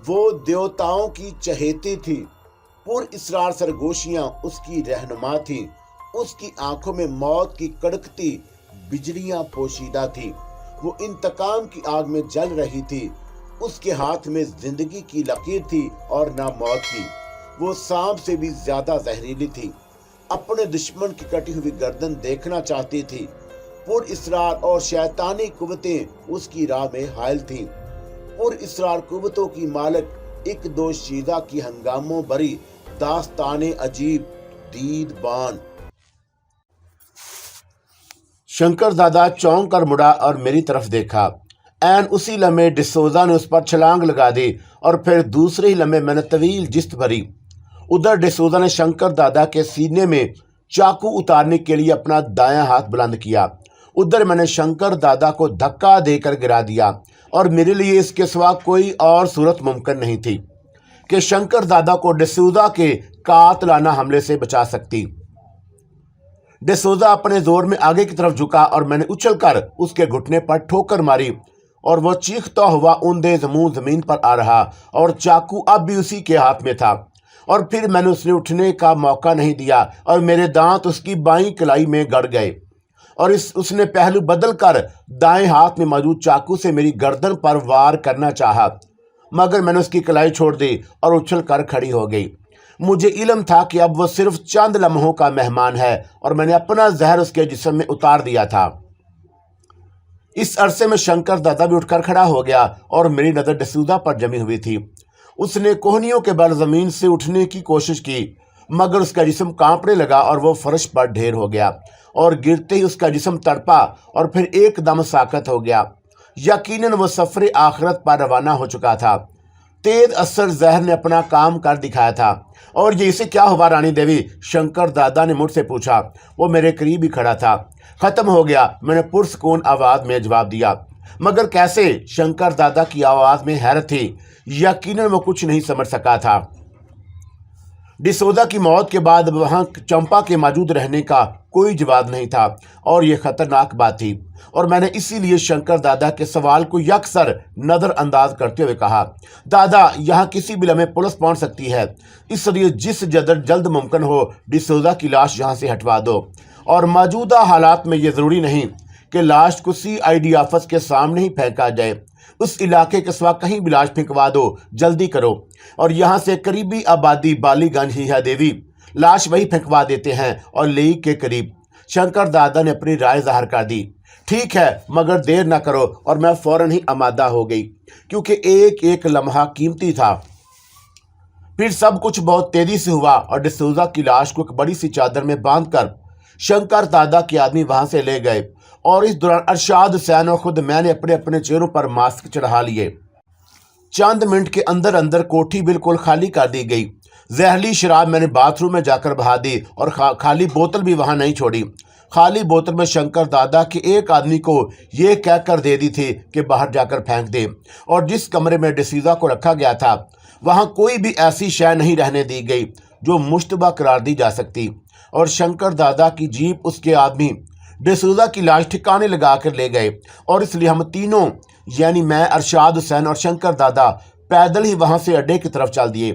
وہ دیوتاؤں کی چہیتی تھی، پر اسرار سرگوشیاں اس کی رہنما تھیں، اس کی آنکھوں میں موت کی کڑکتی بجلیاں پوشیدہ تھیں، وہ انتقام کی آگ میں جل رہی تھی، اس کے ہاتھ میں زندگی کی لکیر تھی اور نہ موت کی، وہ سانپ سے بھی زیادہ زہریلی تھی، اپنے دشمن کی کٹی ہوئی گردن دیکھنا چاہتی تھی، پر اسرار اور شیطانی قوتیں اس کی راہ میں حائل تھیں، پر اسرار قوتوں کی مالک ایک دو شیدہ کی ہنگاموں بری داستان عجیب دید بان۔ شنکر دادا چونک کر مڑا اور میری طرف دیکھا۔ این اسی لمحے ڈسوزا نے اس پر چھلانگ لگا دی اور پھر دوسرے ہی لمحے میں نے طویل جست بھری۔ ادھر ڈسوزا نے شنکر دادا کے سینے میں چاقو اتارنے کے لیے اپنا دایاں ہاتھ بلند کیا۔ ادھر میں نے شنکر دادا کو دھکا دے کر گرا دیا اور میرے لیے اس کے سوا کوئی اور صورت ممکن نہیں تھی کہ شنکر دادا کو ڈسوزا کے قاتلانہ حملے سے بچا سکتی۔ ڈسوزا اپنے زور میں آگے کی طرف جھکا اور میں نے اچھل کر اس کے گھٹنے پر ٹھوکر ماری اور وہ چیختا ہوا اوندے زمین پر آ رہا اور چاقو اب بھی اسی کے ہاتھ میں تھا، اور پھر میں نے اس نے اٹھنے کا موقع نہیں دیا اور میرے دانت اس کی بائیں کلائی میں گڑ گئے اور اس نے پہلو بدل کر دائیں ہاتھ میں موجود چاقو سے میری گردن پر وار کرنا چاہا، مگر میں نے اس کی کلائی چھوڑ دی اور اچھل کر کھڑی ہو گئی۔ مجھے علم تھا کہ اب وہ صرف چند لمحوں کا مہمان ہے اور میں نے اپنا زہر اس کے جسم میں اتار دیا تھا۔ اس عرصے میں شنکر دادا بھی اٹھ کر کھڑا ہو گیا اور میری نظر ڈسوزا پر جمی ہوئی تھی۔ اس نے کوہنیوں کے بل زمین سے اٹھنے کی کوشش کی، مگر اس کا جسم کانپنے لگا اور وہ فرش پر ڈھیر ہو گیا اور گرتے ہی اس کا جسم تڑپا اور پھر ایک دم ساکت ہو گیا۔ یقیناً وہ سفر آخرت پر روانہ ہو چکا تھا۔ تیز اثر زہر نے اپنا کام کر دکھایا تھا۔ اور یہ اسے کیا ہوا رانی دیوی؟ شنکر دادا نے مجھ سے پوچھا۔ وہ میرے قریب ہی کھڑا تھا۔ ختم ہو گیا، میں نے پرسکون آواز میں جواب دیا۔ مگر کیسے؟ شنکر دادا کی آواز میں حیرت تھی، یقیناً وہ کچھ نہیں سمجھ سکا تھا۔ ڈسوزا کی موت کے بعد وہاں چمپا کے موجود رہنے کا کوئی جواز نہیں تھا اور یہ خطرناک بات تھی، اور میں نے اسی لیے شنکر دادا کے سوال کو یکسر نظر انداز کرتے ہوئے کہا، دادا یہاں کسی بھی لمحے پولیس پہنچ سکتی ہے، اس لیے جس جلد ممکن ہو ڈسوزا کی لاش یہاں سے ہٹوا دو، اور موجودہ حالات میں یہ ضروری نہیں کہ لاش کو CID آفس کے سامنے ہی پھینکا جائے، اس علاقے کے سوا کہیں بھی لاش پھینکوا دو، جلدی کرو، اور یہاں سے قریبی آبادی بالی گنج ہی ہے دیوی، لاش وہی پھینکوا دیتے ہیں اور لیک کے قریب۔ شنکر دادا نے اپنی رائے ظاہر کر دی۔ ٹھیک ہے، مگر دیر نہ کرو، اور میں فوراً ہی آمادہ ہو گئی کیونکہ ایک ایک لمحہ قیمتی تھا۔ پھر سب کچھ بہت تیزی سے ہوا اور ڈسوزا کی لاش کو ایک بڑی سی چادر میں باندھ کر شنکر دادا کے آدمی وہاں سے لے گئے، اور اس دوران ارشاد حسین اور خود میں نے اپنے اپنے چہروں پر ماسک چڑھا لیے۔ چند منٹ کے اندر اندر کوٹھی بالکل خالی کر دی گئی۔ زہریلی شراب میں نے باتھ روم میں جا کر بہا دی اور خالی بوتل بھی وہاں نہیں چھوڑی۔ خالی بوتل میں شنکر دادا کے ایک آدمی کو یہ کہہ کر دے دی تھی کہ باہر جا کر پھینک دے، اور جس کمرے میں ڈسوزا کو رکھا گیا تھا وہاں کوئی بھی ایسی شے نہیں رہنے دی گئی جو مشتبہ قرار دی جا سکتی، اور شنکر دادا کی جیپ اس کے آدمی ڈسوزا کی لاش ٹھکانے لگا کر لے گئے، اور اس لیے ہم تینوں یعنی میں، ارشاد حسین اور شنکر دادا پیدل ہی وہاں سے اڈے کی طرف چل دیے۔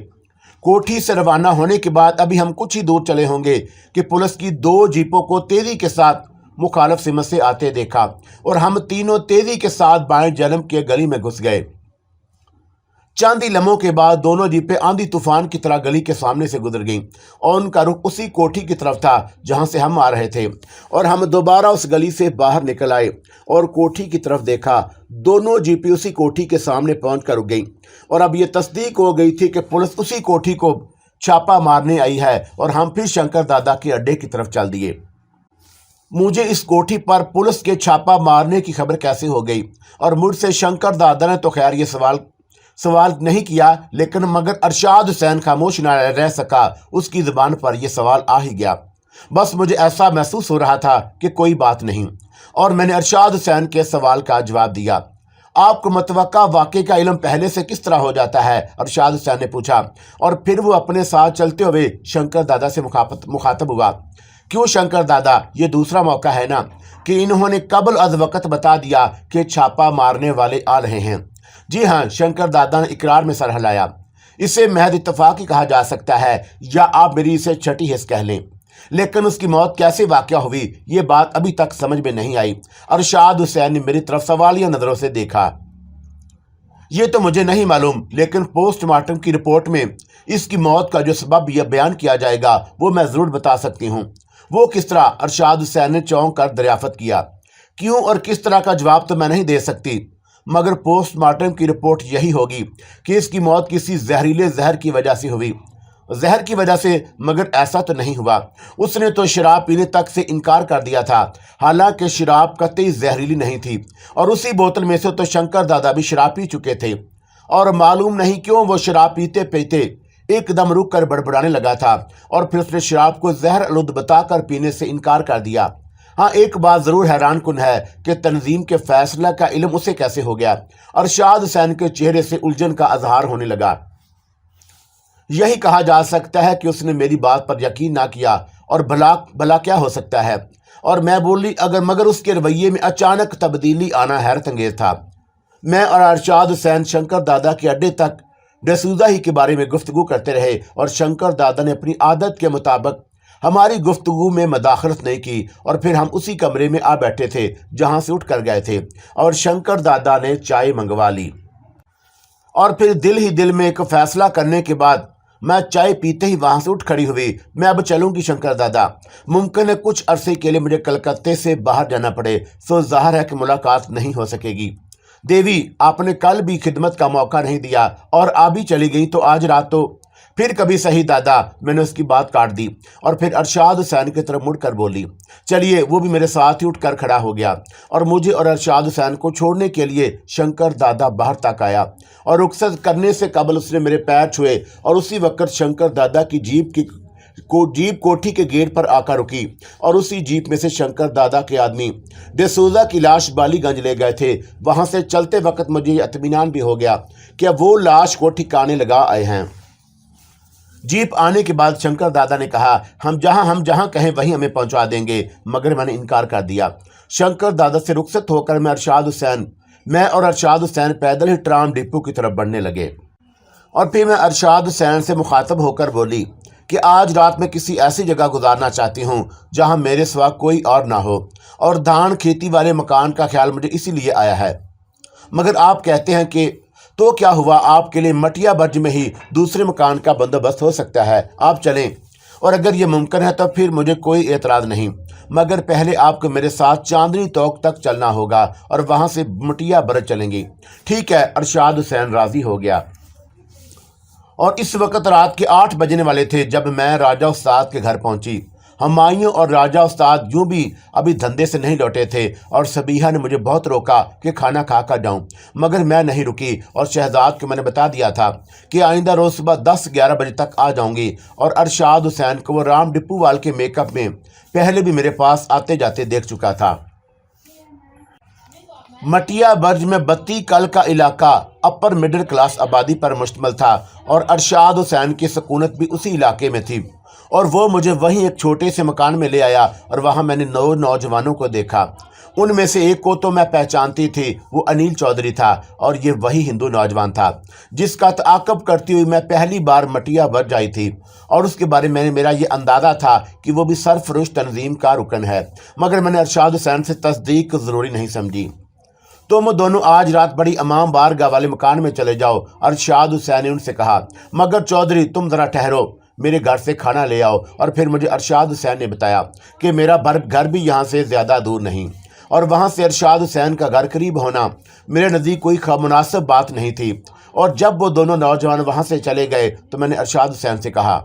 کوٹھی سے روانہ ہونے کے بعد ابھی ہم کچھ ہی دور چلے ہوں گے کہ پولیس کی 2 جیپوں کو تیزی کے ساتھ مخالف سمت سے آتے دیکھا، اور ہم تینوں تیزی کے ساتھ بائیں جانب کے گلی میں گھس گئے۔ چند ہی لمحوں کے بعد دونوں جیپیں آندھی طوفان کی طرح گلی کے سامنے سے گزر گئیں، اور ان کا رخ اسی کوٹھی کی طرف تھا جہاں سے ہم آ رہے تھے، اور ہم دوبارہ اس گلی سے باہر نکل آئے اور کوٹھی کی طرف دیکھا۔ دونوں جیپیں اسی کوٹھی کے سامنے پہنچ کر رک گئیں، اور اب یہ تصدیق ہو گئی تھی کہ پولیس اسی کوٹھی کو چھاپا مارنے آئی ہے، اور ہم پھر شنکر دادا کے اڈے کی طرف چل دیے۔ مجھے اس کوٹھی پر پولیس کے چھاپا مارنے کی خبر کیسے ہو گئی؟ اور مجھ سے شنکر دادا نے تو خیر یہ سوال نہیں کیا، لیکن مگر ارشاد حسین خاموش نہ رہ سکا، اس کی زبان پر یہ سوال آ ہی گیا۔ بس مجھے ایسا محسوس ہو رہا تھا کہ کوئی بات نہیں، اور میں نے ارشاد حسین کے سوال کا جواب دیا۔ آپ کو متوقع واقعے کا علم پہلے سے کس طرح ہو جاتا ہے؟ ارشاد حسین نے پوچھا، اور پھر وہ اپنے ساتھ چلتے ہوئے شنکر دادا سے مخاطب ہوا۔ کیوں شنکر دادا، یہ دوسرا موقع ہے نا کہ انہوں نے قبل از وقت بتا دیا کہ چھاپا مارنے والے آ رہے ہیں۔ जी हाँ, शंकर दादा ने इकरार में सर हिलाया। इसे महज इत्तफाक ही कहा जा सकता है, या आप मेरी इसे छठी हिस्स कह लें। लेकिन उसकी मौत कैसे वाक़या हुई, ये बात अभी तक समझ में नहीं आई। अरशाद हुसैन ने मेरी तरफ सवालिया नज़रों से देखा। ये तो मुझे नहीं मालूम, लेकिन पोस्टमार्टम की रिपोर्ट में इसकी मौत का जो सबब यह बयान किया जाएगा वो मैं ज़रूर बता सकती हूँ। वो किस तरह? अरशाद हुसैन ने चौंक कर दरियाफ़त किया। क्यों और किस तरह का जवाब तो मैं नहीं दे सकती, मगर पोस्टमार्टम की रिपोर्ट यही होगी कि इसकी मौत किसी जहरीले जहर की वजह से हुई। जहर की वजह से? मगर ऐसा तो नहीं हुआ। उसने तो शराब पीने तक से इनकार कर दिया था, हालांकि शराब कतई जहरीली नहीं थी, और उसी बोतल में से तो शंकर दादा भी शराब पी चुके थे। और मालूम नहीं क्यों वो शराब पीते पीते एकदम रुक कर बड़बड़ाने लगा था, और फिर उसने शराब को जहर आलूद बताकर पीने से इनकार कर दिया। हाँ, एक बात ज़रूर हैरान कुन है कि तंजीम के फैसला का इल्म उसे कैसे हो गया। अरशाद हुसैन के चेहरे से उलझन का अजहार होने लगा। यही कहा जा सकता है कि उसने मेरी बात पर यकीन ना किया, और भला भला क्या हो सकता है। और मैं बोली, मगर उसके रवैये में अचानक तब्दीली आना हैरत अंगेज था। मैं और अरशाद हुसैन शंकर दादा के अड्डे तक डसूदा ही के बारे में गुफ्तगू करते रहे, और शंकर दादा ने अपनी आदत के मुताबिक हमारी गुफ्तगू में मदाखलत नहीं की, और फिर हम उसी कमरे में आ बैठे थे जहाँ से उठ कर गए थे, और शंकर दादा ने चाय मंगवा ली। और फिर दिल ही दिल में एक फैसला करने के बाद मैं चाय पीते ही वहाँ से उठ खड़ी हुई। मैं अब चलूँगी शंकर दादा। मुमकिन है कुछ अरसे के लिए मुझे कलकत्ते से बाहर जाना पड़े, सो ज़ाहिर है कि मुलाकात नहीं हो सकेगी। देवी, आपने कल भी खिदमत का मौका नहीं दिया और आप भी चली गई, तो आज रात तो फिर कभी सही दादा। मैंने उसकी बात काट दी और फिर अरशाद हुसैन की तरफ मुड़कर बोली, चलिए। वो भी मेरे साथ ही उठकर खड़ा हो गया और मुझे और अरशाद हुसैन को छोड़ने के लिए शंकर दादा बाहर तक आया, और रुखसत करने से कबल उसने मेरे पैर छुए, और उसी वक्त शंकर दादा की जीप कोठी के गेट पर आकर रुकी, और उसी जीप में से शंकर दादा के आदमी डिसूजा की लाश बालीगंज ले गए थे। वहां से चलते वक्त मुझे ये इत्मीनान भी हो गया कि अब वो लाश को ठिकाने लगा आए हैं। जीप आने के बाद शंकर दादा ने कहा, हम जहां कहें वहीं हमें पहुंचा देंगे, मगर मैंने इनकार कर दिया। शंकर दादा से रुखसत होकर मैं और अरशाद हुसैन पैदल ही ट्राम डिपो की तरफ बढ़ने लगे। और फिर मैं अरशाद हुसैन से मुखातब होकर बोली कि आज रात मैं किसी ऐसी जगह गुजारना चाहती हूँ जहाँ मेरे सिवा कोई और ना हो, और धान खेती वाले मकान का ख्याल मुझे इसीलिए आया है। मगर आप कहते हैं कि तो क्या हुआ, आपके लिए मटिया बर्ज में ही दूसरे मकान का बंदोबस्त हो सकता है, आप चलें। और अगर ये मुमकिन है तो फिर मुझे कोई एतराज़ नहीं, मगर पहले आपको मेरे साथ चांदनी तोक तक चलना होगा और वहाँ से मटिया बर्ज चलेंगी। ठीक है, अरशाद हुसैन राज़ी हो गया। और इस वक्त रात के 8 बजने वाले थे जब मैं राजा उस्ताद के घर पहुंची। हुमायूं और राजा उस्ताद यूं भी अभी धंधे से नहीं लौटे थे, और सबीहा ने मुझे बहुत रोका कि खाना खा कर जाऊँ, मगर मैं नहीं रुकी, और शहजाद को मैंने बता दिया था कि आइंदा रोज़ सुबह 10-11 बजे तक आ जाऊंगी। और अरशाद हुसैन को वो राम डिप्पूवाल के मेकअप में पहले भी मेरे पास आते जाते देख चुका था। मटिया बर्ज में बत्ती कल का इलाका अपर मिडिल क्लास आबादी पर मुश्तमिल था, और अरशाद हुसैन की सकूनत भी उसी इलाके में थी, और वो मुझे वहीं एक छोटे से मकान में ले आया, और वहाँ मैंने 9 नौजवानों को देखा। उनमें से एक को तो मैं पहचानती थी, वो अनिल चौधरी था, और ये वही हिंदू नौजवान था जिसका ताक़ब करती हुई मैं पहली बार मटिया बर्ज आई थी, और उसके बारे में मेरा ये अंदाज़ा था कि वो भी सरफरोश तंजीम का रुकन है, मगर मैंने अरशाद हुसैन से तस्दीक ज़रूरी नहीं समझी। तुम दोनों आज रात बड़ी इमाम बारगाह वाले मकान में चले जाओ, अरशाद हुसैन ने उनसे कहा। मगर चौधरी, तुम ज़रा ठहरो, मेरे घर से खाना ले आओ। और फिर मुझे अरशाद हुसैन ने बताया कि मेरा घर भी यहाँ से ज़्यादा दूर नहीं, और वहाँ से अरशाद हुसैन का घर करीब होना मेरे नज़दीक कोई मुनासिब बात नहीं थी। और जब वो दोनों नौजवान वहाँ से चले गए तो मैंने अरशाद हुसैन से कहा,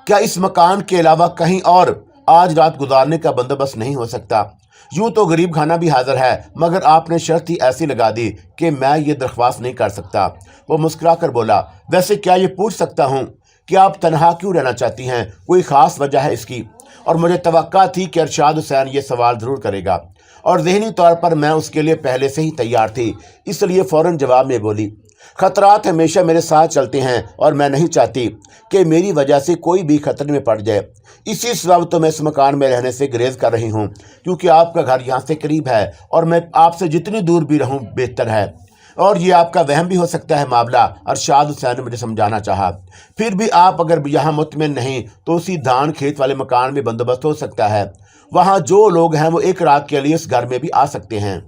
क्या इस मकान के अलावा कहीं और आज रात गुजारने का बंदोबस्त नहीं हो सकता? यूँ तो गरीब खाना भी हाजिर है, मगर आपने शर्त ही ऐसी लगा दी कि मैं ये दरख्वास्त नहीं कर सकता। वो मुस्कुरा कर बोला, वैसे क्या ये पूछ सकता हूँ कि आप तनहा क्यों रहना चाहती हैं? कोई ख़ास वजह है इसकी? और मुझे तवक्का थी कि अरशाद हुसैन ये सवाल ज़रूर करेगा, और ज़हनी तौर पर मैं उसके लिए पहले से ही तैयार थी, इसलिए फ़ौरन जवाब में बोली, ख़तरात हमेशा मेरे साथ चलते हैं, और मैं नहीं चाहती कि मेरी वजह से कोई भी खतरे में पड़ जाए। इसी सबब तो मैं इस मकान में रहने से गुरेज कर रही हूँ, क्योंकि आपका घर यहाँ से करीब है, और मैं आपसे जितनी दूर भी रहूँ बेहतर है। और ये आपका वहम भी हो सकता है मामला, अरशाद हुसैन ने मुझे समझाना चाहा। फिर भी आप अगर यहाँ मुतमिन नहीं तो उसी धान खेत वाले मकान में बंदोबस्त हो सकता है। वहाँ जो लोग हैं वो एक रात के लिए इस घर में भी आ सकते हैं।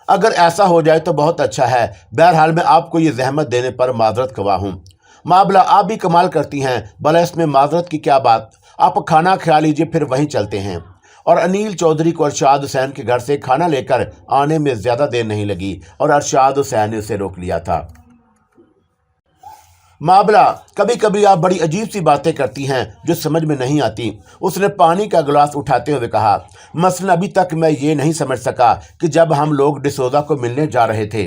अगर ऐसा हो जाए तो बहुत अच्छा है। बहरहाल मैं आपको ये जहमत देने पर माजरत खवा हूँ। मामला आप भी कमाल करती हैं, भला इसमें माजरत की क्या बात। आप खाना खा लीजिए, फिर वहीं चलते हैं। और अनिल चौधरी को अरशाद हुसैन के घर से खाना लेकर आने में ज़्यादा देर नहीं लगी और अरशाद हुसैन ने उसे रोक लिया था। मामला, कभी कभी आप बड़ी अजीब सी बातें करती हैं जो समझ में नहीं आती। उसने पानी का गिलास उठाते हुए कहा, मसलन अभी तक मैं ये नहीं समझ सका कि जब हम लोग डिसोजा को मिलने जा रहे थे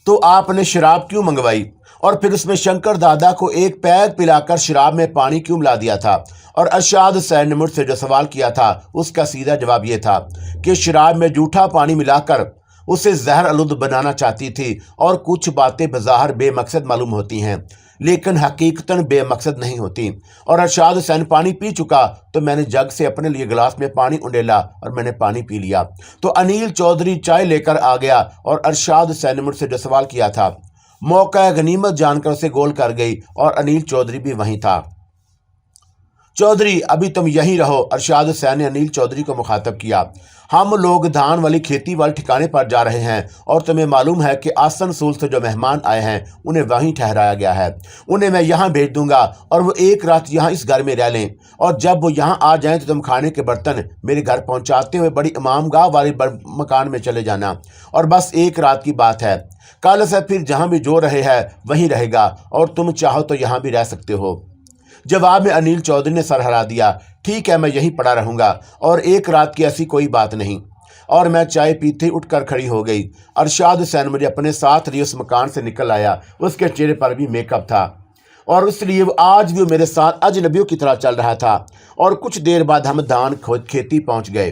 तो आपने शराब क्यों मंगवाई और फिर उसमें शंकर दादा को एक पैग पिलाकर शराब में पानी क्यों मिला दिया था। और अरशाद हुसैन ने मुझसे जो सवाल किया था उसका सीधा जवाब ये था कि शराब में जूठा पानी मिलाकर उसे जहर आलूद बनाना चाहती थी। और कुछ बातें बज़ाहिर बेमकसद मालूम होती हैं लेकिन हकीकतन बेमकसद नहीं होती। और अरशाद हुसैन पानी पी चुका तो मैंने जग से अपने लिए गिलास में पानी उंडेला और मैंने पानी पी लिया। तो अनिल चौधरी चाय लेकर आ गया और अरशाद हुसैन ने मुझसे जो सवाल किया था मौका गनीमत जानकर उसे गोल कर गई और अनिल चौधरी भी वहीं था। चौधरी, अभी तुम यहीं रहो, अरशाद हुसैन ने अनिल चौधरी को मुखातब किया। हम लोग धान वाली खेती वाले ठिकाने पर जा रहे हैं और तुम्हें मालूम है कि आसनसोल से जो मेहमान आए हैं उन्हें वहीं ठहराया गया है। उन्हें मैं यहाँ भेज दूंगा और वो एक रात यहाँ इस घर में रह लें और जब वो यहाँ आ जाएं तो तुम खाने के बर्तन मेरे घर पहुँचाते हुए बड़ी इमामगाह वाले मकान में चले जाना। और बस एक रात की बात है, कल से फिर जहाँ भी जो रहे है वहीं रहेगा और तुम चाहो तो यहाँ भी रह सकते हो। जवाब में अनिल चौधरी ने सर हिला दिया, ठीक है, मैं यहीं पड़ा रहूँगा और एक रात की ऐसी कोई बात नहीं। और मैं चाय पीते ही उठकर खड़ी हो गई। अरशाद हुसैन मुझे अपने साथ लिए उस मकान से निकल आया। उसके चेहरे पर भी मेकअप था और इसलिए वो आज भी मेरे साथ अजनबियों की तरह चल रहा था। और कुछ देर बाद हम धान खेती पहुँच गए।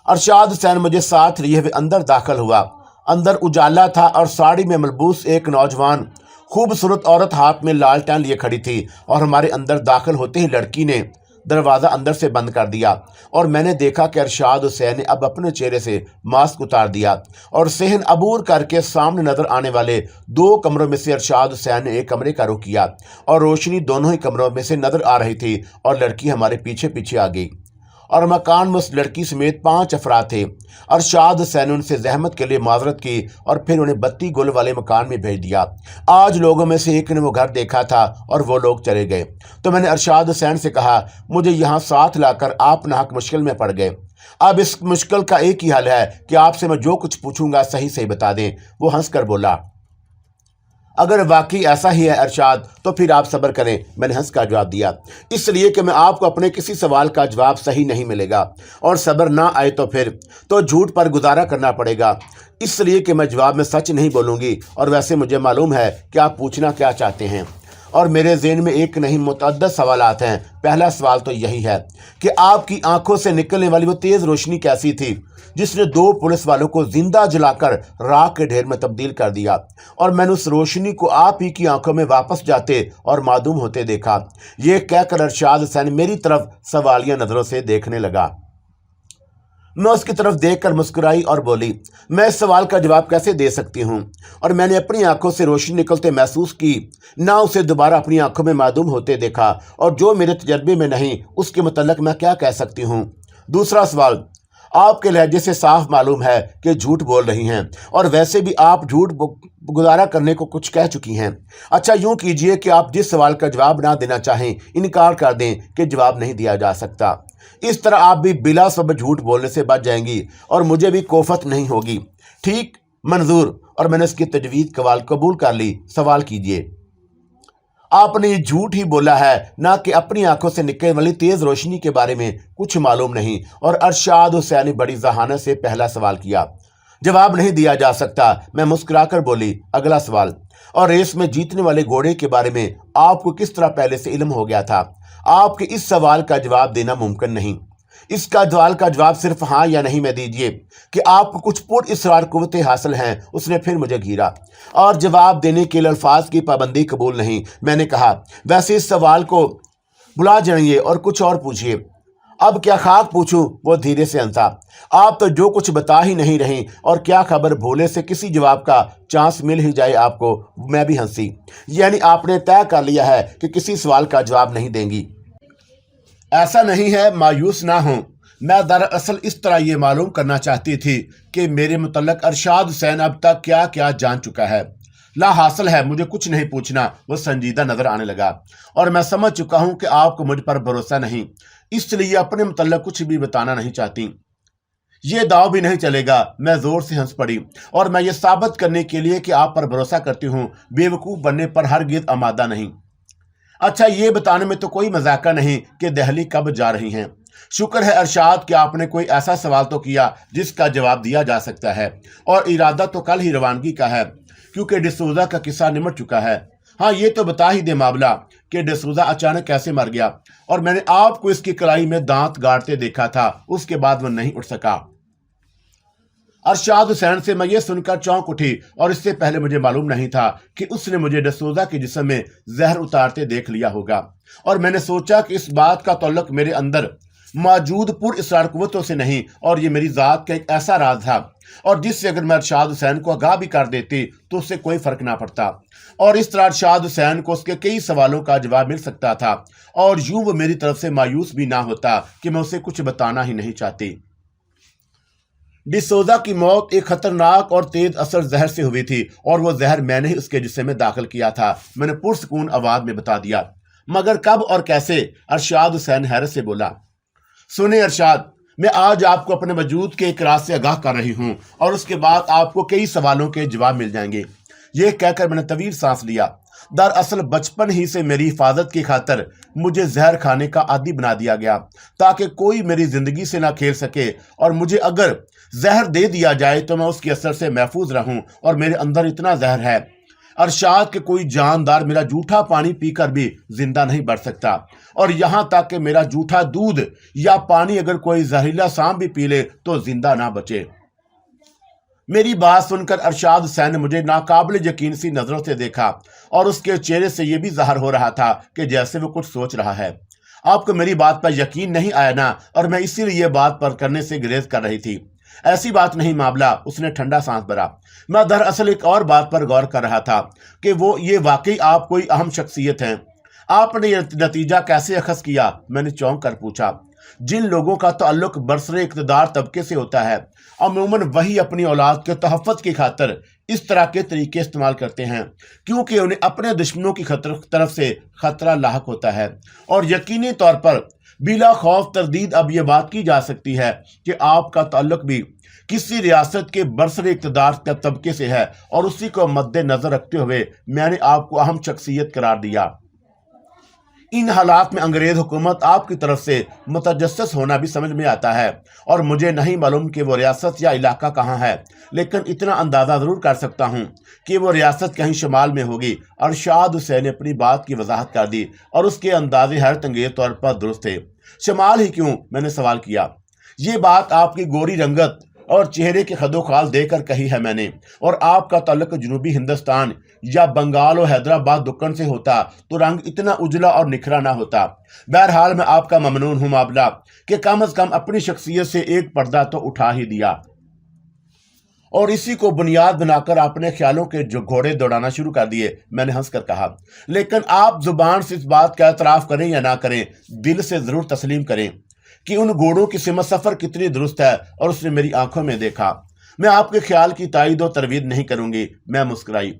अरशाद हुसैन मुझे साथ लिए हुए अंदर दाखिल हुआ। अंदर उजाला था और साड़ी में मलबूस एक नौजवान खूबसूरत औरत हाथ में लालटेन लिए खड़ी थी। और हमारे अंदर दाखिल होते ही लड़की ने दरवाज़ा अंदर से बंद कर दिया और मैंने देखा कि अरशाद हुसैन ने अब अपने चेहरे से मास्क उतार दिया और सहन अबूर करके सामने नजर आने वाले 2 कमरों में से अरशाद हुसैन ने एक कमरे का रुख किया और रोशनी दोनों ही कमरों में से नजर आ रही थी और लड़की हमारे पीछे पीछे आ गई और मकान में उस लड़की समेत 5 अफराद थे। अरशाद हुसैन ने उनसे जहमत के लिए माजरत की और फिर उन्हें बत्ती गुल वाले मकान में भेज दिया। आज लोगों में से एक ने वो घर देखा था और वो लोग चले गए तो मैंने अरशाद हुसैन से कहा, मुझे यहाँ साथ लाकर आप नाहक मुश्किल में पड़ गए। अब इस मुश्किल का एक ही हल है कि आपसे मैं जो कुछ पूछूंगा सही सही बता दें। वो हंसकर बोला, अगर वाकई ऐसा ही है अरशाद तो फिर आप सब्र करें। मैंने हंस का जवाब दिया, इसलिए कि मैं आपको अपने किसी सवाल का जवाब सही नहीं मिलेगा और सब्र ना आए तो फिर तो झूठ पर गुजारा करना पड़ेगा। इसलिए कि मैं जवाब में सच नहीं बोलूँगी और वैसे मुझे मालूम है कि आप पूछना क्या चाहते हैं और मेरे ज़हन में एक नहीं मुतअद्दद सवालात हैं। पहला सवाल तो यही है कि आपकी आंखों से निकलने वाली वो तेज़ रोशनी कैसी थी जिसने 2 पुलिस वालों को जिंदा जलाकर राख के ढेर में तब्दील कर दिया और मैंने उस रोशनी को आप ही की आंखों में वापस जाते और मादूम होते देखा। ये कहकर अरशाद हुसैन मेरी तरफ सवालिया नज़रों से देखने लगा। मैं उसकी तरफ देखकर मुस्कुराई और बोली, मैं इस सवाल का जवाब कैसे दे सकती हूँ। और मैंने अपनी आंखों से रोशनी निकलते महसूस की, ना उसे दोबारा अपनी आंखों में मादूम होते देखा और जो मेरे तजर्बे में नहीं उसके मुतल्लिक मैं क्या कह सकती हूँ। दूसरा सवाल, आपके लहजे से साफ मालूम है कि झूठ बोल रही हैं और वैसे भी आप झूठ गुजारा करने को कुछ कह चुकी हैं। अच्छा, यूँ कीजिए कि आप जिस सवाल का जवाब ना देना चाहें इनकार कर दें कि जवाब नहीं दिया जा सकता। इस तरह आप भी बिला सबब झूठ बोलने से बच जाएंगी और मुझे भी कोफत नहीं होगी। ठीक, मंजूर। और मैंने उसकी तजवीज़ कबूल कर ली। सवाल कीजिए। आपने ये झूठ ही बोला है, ना कि अपनी आंखों से निकलने वाली तेज़ रोशनी के बारे में कुछ मालूम नहीं। और अरशाद हुसैन ने बड़ी जहानत से पहला सवाल किया। जवाब नहीं दिया जा सकता। मैं मुस्कुराकर बोली, अगला सवाल, और रेस में जीतने वाले घोड़े के बारे में आपको किस तरह पहले से इल्म हो गया था। आपके इस सवाल का जवाब देना मुमकिन नहीं। इसका सवाल का जवाब सिर्फ हाँ या नहीं में दीजिए कि आपको कुछ पुरअसरार कुव्वतें हासिल हैं। उसने फिर मुझे घीरा और जवाब देने के लिए अल्फाज की पाबंदी कबूल नहीं। मैंने कहा, वैसे इस सवाल को बुला जाइए और कुछ और पूछिए। अब क्या खाक पूछूं, वो धीरे से हंसा। आप तो जो कुछ बता ही नहीं रही, और क्या खबर भोले से किसी जवाब का चांस मिल ही जाए आपको। मैं भी हंसी। यानी आपने तय कर लिया है कि किसी सवाल का जवाब नहीं देंगी। ऐसा नहीं है, मायूस ना हो। मैं दरअसल इस तरह ये मालूम करना चाहती थी कि मेरे मुतल्लक अरशाद हुसैन अब तक क्या क्या जान चुका है। ला हासिल है, मुझे कुछ नहीं पूछना। वो संजीदा नजर आने लगा। और मैं समझ चुका हूं कि आपको मुझ पर भरोसा नहीं, इसलिए अपने मुतल्लक कुछ भी बताना नहीं चाहती। ये दाव भी नहीं चलेगा। मैं जोर से हंस पड़ी। और मैं ये साबित करने के लिए कि आप पर भरोसा करती हूँ, बेवकूफ़ बनने पर हरगिज़ आमादा नहीं। अच्छा, ये बताने में तो कोई मजाका नहीं कि दिल्ली कब जा रही हैं। शुक्र है अरशाद कि आपने कोई ऐसा सवाल तो किया जिसका जवाब दिया जा सकता है। और इरादा तो कल ही रवानगी का है, क्योंकि डिसूजा का किस्सा निमट चुका है। हाँ, ये तो बता ही दे मामला कि डिसूजा अचानक कैसे मर गया। और मैंने आपको इसकी कलाई में दांत गाड़ते देखा था, उसके बाद वो नहीं उठ सका। अरशाद हुसैन से मैं ये सुनकर चौंक उठी, और इससे पहले मुझे मालूम नहीं था कि उसने मुझे डिसूजा के जिस्म में जहर उतारते देख लिया होगा। और मैंने सोचा कि इस बात का ताल्लुक मेरे अंदर मौजूद पुरअसरार कुव्वतों से नहीं, और ये मेरी ज़ात का एक ऐसा राज था, और जिससे अगर मैं अरशाद हुसैन को आगाह भी कर देती तो उससे कोई फर्क ना पड़ता। और इस तरह अरशाद हुसैन को उसके कई सवालों का जवाब मिल सकता था, और यूं वो मेरी तरफ से मायूस भी ना होता कि मैं उसे कुछ बताना ही नहीं चाहती। डिसोजा की मौत एक खतरनाक और तेज असर जहर से हुई थी, और वो जहर मैंने ही उसके जिस्म में दाखिल किया था। मैंने पुरसकून आवाज में बता दिया। मगर कब और कैसे? अरशाद हुसैन हैरत से बोला। सुने अरशाद, मैं आज आपको अपने वजूद के एक राज से आगाह कर रही हूँ, और उसके बाद आपको कई सवालों के जवाब मिल जाएंगे। ये कहकर मैंने तवील सांस लिया। दरअसल बचपन ही से मेरी हिफाजत की खातिर मुझे जहर खाने का आदी बना दिया गया, ताकि कोई मेरी जिंदगी से ना खेल सके, और मुझे अगर जहर दे दिया जाए तो मैं उसके असर से महफूज रहूं। और मेरे अंदर इतना जहर है अरशाद के कोई जानदार मेरा जूठा पानी पीकर भी जिंदा नहीं बढ़ सकता, और यहां तक कि मेरा जूठा दूध या पानी अगर कोई जहरीला सांप भी पी ले तो जिंदा ना बचे। मेरी बात सुनकर अरशाद हुसैन ने मुझे नाकाबिल यकीन सी नजरों से देखा, और उसके चेहरे से यह भी ज़ाहिर हो रहा था कि जैसे वो कुछ सोच रहा है। आपको मेरी बात पर यकीन नहीं आया ना, और मैं इसीलिए ये बात पर करने से गुरेज कर रही थी। ऐसी बात नहीं मामला। उसने ठंडा सांस भरा। मैं दरअसल एक और बात पर गौर कर रहा था कि वो ये वाकई आप कोई अहम शख्सियत हैं। आपने ये नतीजा कैसे अखज़ किया? मैंने चौंक कर पूछा। जिन लोगों का ताल्लुक बरसरे इक़्तिदार तबके से होता है, अमूमन वही अपनी औलाद के तहफ़्फ़ुज़ की खातिर इस तरह के तरीके इस्तेमाल करते हैं, क्योंकि उन्हें अपने दुश्मनों की तरफ से खतरा लाहक होता है। और यकीनी तौर पर बिला खौफ तरदीद अब यह बात की जा सकती है कि आपका ताल्लुक भी किसी रियासत के बरसरे इक़्तिदार तबके से है, और उसी को मद्देनजर रखते हुए मैंने आपको अहम शख्सियत करार दिया। इन हालात में अंग्रेज हुकूमत आपकी तरफ से मुतजस्सिस होना भी समझ में आता है, और मुझे नहीं मालूम कि वो रियासत या इलाका कहाँ है, लेकिन इतना अंदाज़ा ज़रूर कर सकता हूँ कि वो रियासत कहीं शुमाल में होगी। अरशाद हुसैन ने अपनी बात की वजाहत कर दी, और उसके अंदाजे हैरत अंगेज तौर पर दुरुस्त थे। शुमाल ही क्यों? मैंने सवाल किया। ये बात आपकी गोरी रंगत और चेहरे के खदोखाल देकर कही है मैंने, और आपका ताल्लुक जनूबी हिंदुस्तान या बंगाल और हैदराबाद दक्कन से होता तो रंग इतना उजला और निखरा ना होता। बहरहाल मैं आपका ममनून हूँ मामला कि कम अज कम अपनी शख्सियत से एक पर्दा तो उठा ही दिया, और इसी को बुनियाद बनाकर अपने ख्यालों के जो घोड़े दौड़ाना शुरू कर दिए। मैंने हंसकर कहा। लेकिन आप जुबान से इस बात का एतराफ़ करें या ना करें, दिल से ज़रूर तस्लीम करें कि उन घोड़ों की सिमत सफ़र कितनी दुरुस्त है। और उसने मेरी आंखों में देखा। मैं आपके ख्याल की तायद और तरवीद नहीं करूंगी। मैं मुस्कुराई।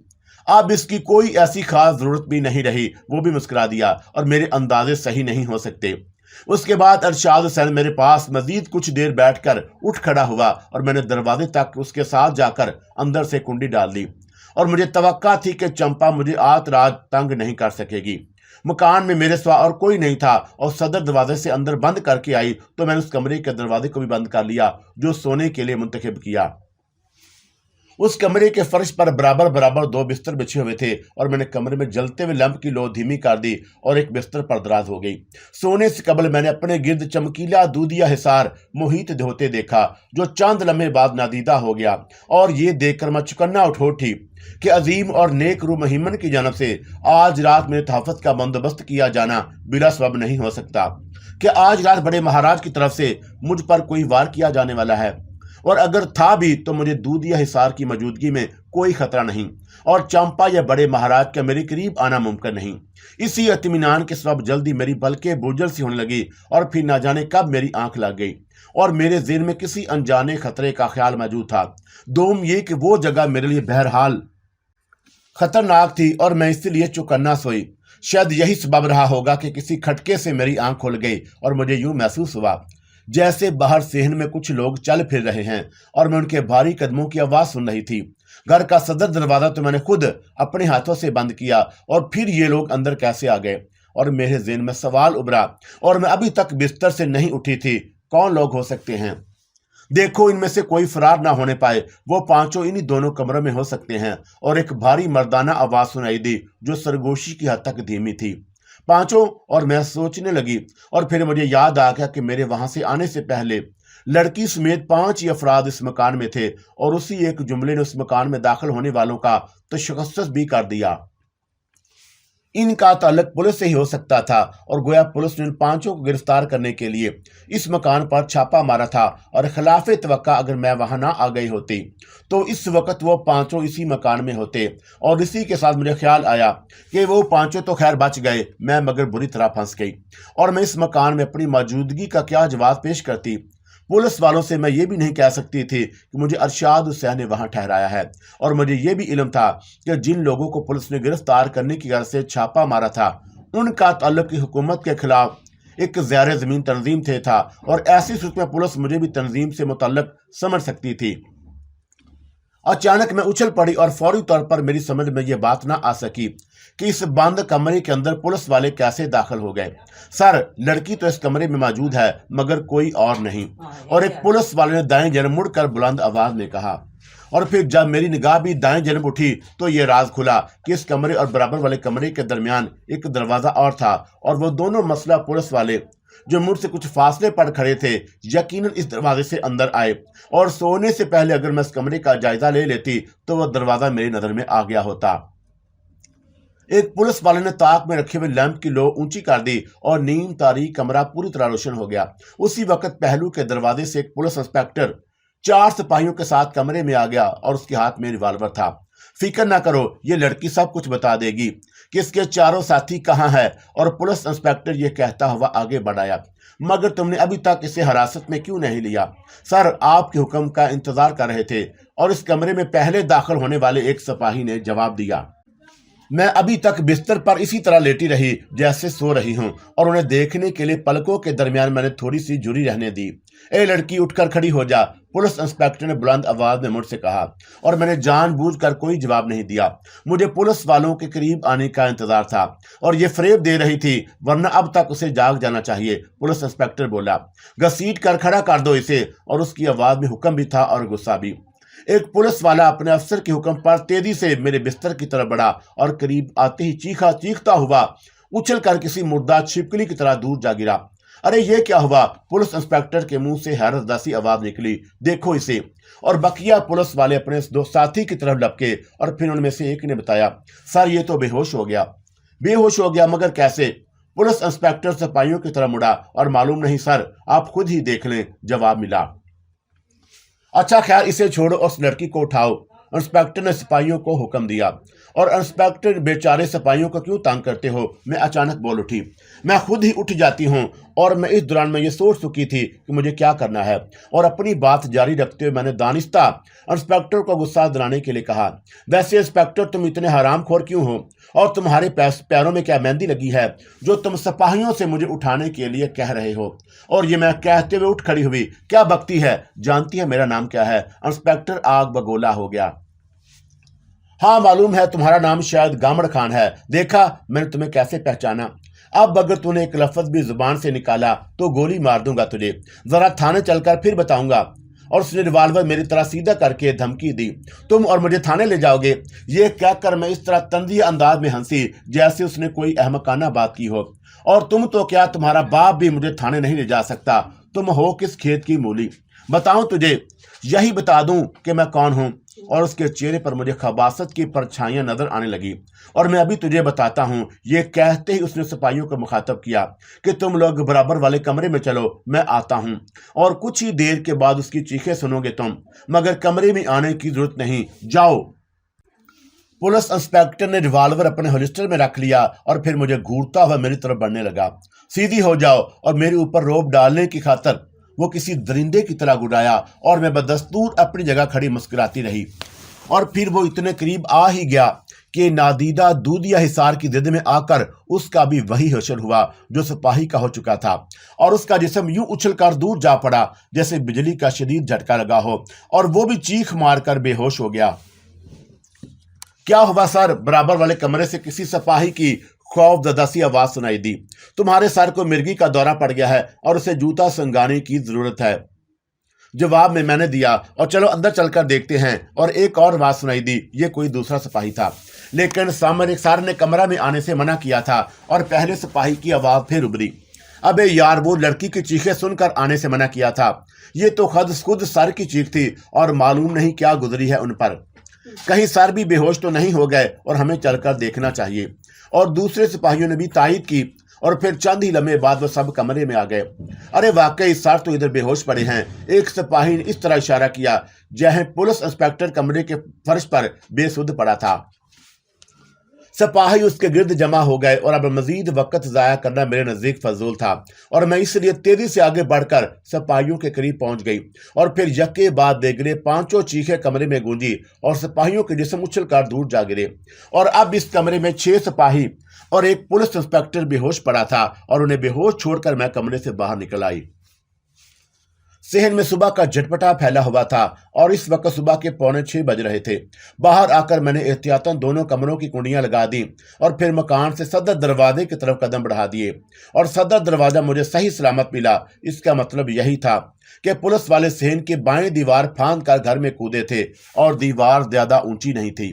अब इसकी कोई ऐसी खास जरूरत भी नहीं रही। वो भी मुस्कुरा दिया, और मेरे अंदाजे सही नहीं हो सकते। उसके बाद अरशाद हुसैन मेरे पास मजीद कुछ देर बैठकर उठ खड़ा हुआ, और मैंने दरवाजे तक उसके साथ जाकर अंदर से कुंडी डाल दी। और मुझे तवक्का थी कि चंपा मुझे आत रात तंग नहीं कर सकेगी। मकान में मेरे सिवा और कोई नहीं था, और सदर दरवाजे से अंदर बंद करके आई तो मैंने उस कमरे के दरवाजे को भी बंद कर लिया जो सोने के लिए मुंतखब किया। उस कमरे के फर्श पर बराबर बराबर 2 बिस्तर बिछे हुए थे और मैंने कमरे में जलते हुए लैंप की लो धीमी कर दी और एक बिस्तर पर दराज हो गई। सोने से कबल मैंने अपने गिर्द चमकीला दूधिया हिसार मोहित धोते देखा, जो चंद लम्हे बाद नादीदा हो गया। और ये देखकर मैं चुकन्ना उठ उठी कि अजीम और नेक रूह महिमन की जानब से आज रात मेरे तहफ़्फ़ुज़ का बंदोबस्त किया जाना बिला सबब नहीं हो सकता कि आज रात बड़े महाराज की तरफ से मुझ पर कोई वार किया जाने वाला है, और अगर था भी तो मुझे दूधिया हिसार की मौजूदगी में कोई खतरा नहीं और चंपा या बड़े महाराज का मेरे करीब आना मुमकिन नहीं। इसी इत्मीनान के सबब जल्दी मेरी पलकें बोझल सी होने लगी और फिर ना जाने कब मेरी आंख लग गई और मेरे ज़हन में किसी अनजाने खतरे का ख्याल मौजूद था। दोम ये कि वो जगह मेरे लिए बहरहाल खतरनाक थी और मैं इसलिए चौकन्ना सोई। शायद यही सबब रहा होगा कि किसी खटके से मेरी आंख खुल गई और मुझे यूं महसूस हुआ जैसे बाहर सेहन में कुछ लोग चल फिर रहे हैं और मैं उनके भारी कदमों की आवाज़ सुन रही थी। घर का सदर दरवाज़ा तो मैंने खुद अपने हाथों से बंद किया, और फिर ये लोग अंदर कैसे आ गए? और मेरे ज़हन में सवाल उभरा और मैं अभी तक बिस्तर से नहीं उठी थी, कौन लोग हो सकते हैं? देखो, इनमें से कोई फरार ना होने पाए, वो पांचों इन्हीं दोनों कमरों में हो सकते हैं। और एक भारी मर्दाना आवाज़ सुनाई दी जो सरगोशी की हद तक धीमी थी। पांचों, और मैं सोचने लगी और फिर मुझे याद आ गया कि मेरे वहां से आने से पहले लड़की समेत 5 ही अफराद इस मकान में थे, और उसी एक जुमले ने उस मकान में दाखिल होने वालों का तशख़्ख़ुस भी कर दिया। इनका ताल्लुक पुलिस से ही हो सकता था, और गोया पुलिस ने इन पांचों को गिरफ्तार करने के लिए इस मकान पर छापा मारा था, और खिलाफ तवक्का अगर मैं वहां ना आ गई होती तो इस वक्त वो पांचों इसी मकान में होते। और इसी के साथ मुझे ख्याल आया कि वो पांचों तो खैर बच गए, मैं मगर बुरी तरह फंस गई। और मैं इस मकान में अपनी मौजूदगी का क्या जवाब पेश करती? पुलिस वालों से मैं ये भी नहीं कह सकती थी कि मुझे अरशाद हुसैन ने वहां ठहराया है, और मुझे ये भी इल्म था कि जिन लोगों को पुलिस ने गिरफ्तार करने की गर्ज से छापा मारा था उनका ताल्लुक की हुकूमत के खिलाफ एक ज़ैर ज़मीन तंजीम से था, और ऐसी सूरत में पुलिस मुझे भी तंजीम से मुतल्लक समझ सकती थी। अचानक मैं उछल पड़ी और फौरी तौर पर मेरी समझ में यह बात ना आ सकी कि इस बंद कमरे के अंदर पुलिस वाले कैसे दाखिल हो गए। सर, लड़की तो इस कमरे में मौजूद है मगर कोई और नहीं। और एक पुलिस वाले ने दाएं जानब मुड़कर बुलंद आवाज में कहा। और फिर जब मेरी निगाह भी दाएं जानब उठी तो ये राज खुला कि इस कमरे और बराबर वाले कमरे के दरमियान एक दरवाजा और था, और वो दोनों मसला पुलिस वाले जो मुझसे कुछ फासले पर खड़े थे यकीनन इस दरवाजे से अंदर आए, और सोने से पहले अगर मैं इस कमरे का जायजा ले लेती तो वह दरवाजा मेरी नजर में आ गया होता। एक पुलिस वाले ने ताक में रखे हुए लैंप की लो ऊंची कर दी और नीम तारीख कमरा पूरी तरह रोशन हो गया। उसी वक्त पहलू के दरवाजे से एक पुलिस इंस्पेक्टर 4 सिपाहियों के साथ कमरे में आ गया, और उसके हाथ में रिवाल्वर था। फिक्र ना करो, ये लड़की सब कुछ बता देगी कि इसके चारों साथी कहाँ है। और पुलिस इंस्पेक्टर ये कहता हुआ आगे बढ़ाया, मगर तुमने अभी तक इसे हिरासत में क्यों नहीं लिया? सर, आपके हुक्म का इंतजार कर रहे थे। और इस कमरे में पहले दाखिल होने वाले एक सिपाही ने जवाब दिया, मैं अभी तक बिस्तर पर इसी तरह लेटी रही जैसे सो रही हूं, और उन्हें देखने के लिए पलकों के दरमियान मैंने थोड़ी सी जुरी रहने दी। ए लड़की, उठकर खड़ी हो जा, पुलिस इंस्पेक्टर ने बुलंद आवाज में मुझसे कहा। और मैंने जानबूझकर कोई जवाब नहीं दिया। मुझे पुलिस वालों के करीब आने का इंतजार था, और ये फरेब दे रही थी, वरना अब तक उसे जाग जाना चाहिए। पुलिस इंस्पेक्टर बोला, घसीट कर खड़ा कर दो इसे। और उसकी आवाज में हुक्म भी था और गुस्सा भी। एक पुलिस वाला अपने अफसर के हुक्म पर तेजी से मेरे बिस्तर की तरफ बढ़ा, और करीब आते ही चीखता हुआ उछल कर किसी मुर्दा छिपकली की तरह दूर जा गिरा। अरे ये क्या हुआ? पुलिस इंस्पेक्टर के मुंह से हैरतदासी आवाज निकली, देखो इसे। और बकिया पुलिस वाले अपने 2 साथी की तरफ लपके, और फिर उनमें से एक ने बताया, सर ये तो बेहोश हो गया। बेहोश हो गया? मगर कैसे? पुलिस इंस्पेक्टर सिपाहियों की तरफ मुड़ा, और मालूम नहीं सर, आप खुद ही देख लें, जवाब मिला। अच्छा खैर, इसे छोड़ो, उस लड़की को उठाओ, इंस्पेक्टर ने सिपाहियों को हुक्म दिया। और इंस्पेक्टर, बेचारे सिपाहियों को क्यों तंग करते हो? मैं अचानक बोल उठी। मैं खुद ही उठ जाती हूँ, और मैं इस दौरान मैं ये सोच चुकी थी कि मुझे क्या करना है। और अपनी बात जारी रखते हुए मैंने दानिस्ता इंस्पेक्टर को गुस्सा दिलाने के लिए कहा, वैसे इंस्पेक्टर, तुम इतने हरामखोर क्यों हो? और तुम्हारे पैरों में क्या मेहंदी लगी है जो तुम सिपाहियों से मुझे उठाने के लिए कह रहे हो? और ये मैं कहते हुए उठ खड़ी हुई। क्या बकती है? जानती है मेरा नाम क्या है? इंस्पेक्टर आग बगोला हो गया। हाँ, मालूम है, तुम्हारा नाम शायद गामड़ खान है। देखा, मैंने तुम्हें कैसे पहचाना। अब अगर तूने एक लफ्ज भी जुबान से निकाला तो गोली मार दूंगा तुझे। जरा थाने चलकर फिर बताऊंगा। اور اس نے ریوالور میری طرح سیدھا کر کے دھمکی دی، تم اور مجھے تھانے لے جاؤ گے؟ یہ کہہ کر میں اس طرح طنزیہ انداز میں ہنسی جیسے اس نے کوئی احمقانہ بات کی ہو۔ اور تم تو کیا، تمہارا باپ بھی مجھے تھانے نہیں لے جا سکتا، تم ہو کس کھیت کی مولی؟ بتاؤں تجھے، یہی بتا دوں کہ میں کون ہوں؟ اور اس کے چہرے پر مجھے خباثت کی پرچھائیاں نظر آنے لگی۔ اور میں ابھی تجھے بتاتا ہوں، یہ کہتے ہی اس نے سپاہیوں کو مخاطب کیا کہ تم لوگ برابر والے کمرے میں چلو، میں آتا ہوں۔ اور کچھ ہی دیر کے بعد اس کی چیخیں سنو گے تم، مگر کمرے میں آنے کی ضرورت نہیں، جاؤ۔ پولیس انسپیکٹر نے ریوالور اپنے ہولسٹر میں رکھ لیا اور پھر مجھے گھورتا ہوا میری طرف بڑھنے لگا۔ سیدھی ہو جاؤ، اور میرے اوپر روب ڈالنے کی خاطر وہ کسی درندے کی طرح گڑایا، اور میں بدستور اپنی جگہ کھڑی مسکراتی رہی۔ اور پھر وہ اتنے قریب آ ہی گیا کہ نادیدہ دودھیا حصار کی زد میں آ کر اس کا بھی وہی حشر ہوا جو سپاہی کا ہو چکا تھا، اور اس کا جسم یوں اچھل کر دور جا پڑا جیسے بجلی کا شدید جھٹکا لگا ہو، اور وہ بھی چیخ مار کر بے ہوش ہو گیا۔ کیا ہوا سر؟ برابر والے کمرے سے کسی سپاہی کی خوف زدہ سی آواز سنائی دی۔ تمہارے سر کو مرگی کا دورہ پڑ گیا ہے اور اسے جوتا سنگانے کی ضرورت ہے، جواب میں نے دیا، اور چلو اندر چل کر دیکھتے ہیں۔ اور ایک اور آواز سنائی دی، یہ کوئی دوسرا سپاہی تھا، لیکن سامنے سر نے کمرہ میں آنے سے منع کیا تھا، اور پہلے سپاہی کی آواز پھر ابھری، ابے یار، وہ لڑکی کی چیخیں سن کر آنے سے منع کیا تھا، یہ تو خود سر کی چیخ تھی، اور معلوم نہیں کیا گزری ہے ان پر، کہیں سر بھی بے ہوش تو نہیں ہو گئے، اور ہمیں چل کر دیکھنا چاہیے۔ اور دوسرے سپاہیوں نے بھی تائید کی، اور پھر چند ہی لمحے بعد وہ سب کمرے میں آ گئے۔ ارے واقعی سر تو ادھر بے ہوش پڑے ہیں، ایک سپاہی نے اس طرح اشارہ کیا جہاں پولیس انسپیکٹر کمرے کے فرش پر بے سدھ پڑا تھا۔ سپاہی اس کے گرد جمع ہو گئے، اور اب مزید وقت ضائع کرنا میرے نزدیک فضول تھا، اور میں اس لیے تیزی سے آگے بڑھ کر سپاہیوں کے قریب پہنچ گئی، اور پھر یکے بعد دیگرے پانچوں چیخیں کمرے میں گونجی، اور سپاہیوں کے جسم اچھل کر دور جا گرے، اور اب اس کمرے میں 6 سپاہی اور ایک پولیس انسپیکٹر بے ہوش پڑا تھا، اور انہیں بے ہوش چھوڑ کر میں کمرے سے باہر نکل آئی۔ صحن میں صبح کا جھٹپٹا پھیلا ہوا تھا، اور اس وقت صبح کے 5:45 بج رہے تھے۔ باہر آ کر میں نے احتیاطاً دونوں کمروں کی کنڈیاں لگا دیں، اور پھر مکان سے صدر دروازے کی طرف قدم بڑھا دیے، اور صدر دروازہ مجھے صحیح سلامت ملا۔ اس کا مطلب یہی تھا کہ پولیس والے صحن کی بائیں دیوار پھاند کر گھر میں کودے تھے، اور دیوار زیادہ اونچی نہیں تھی۔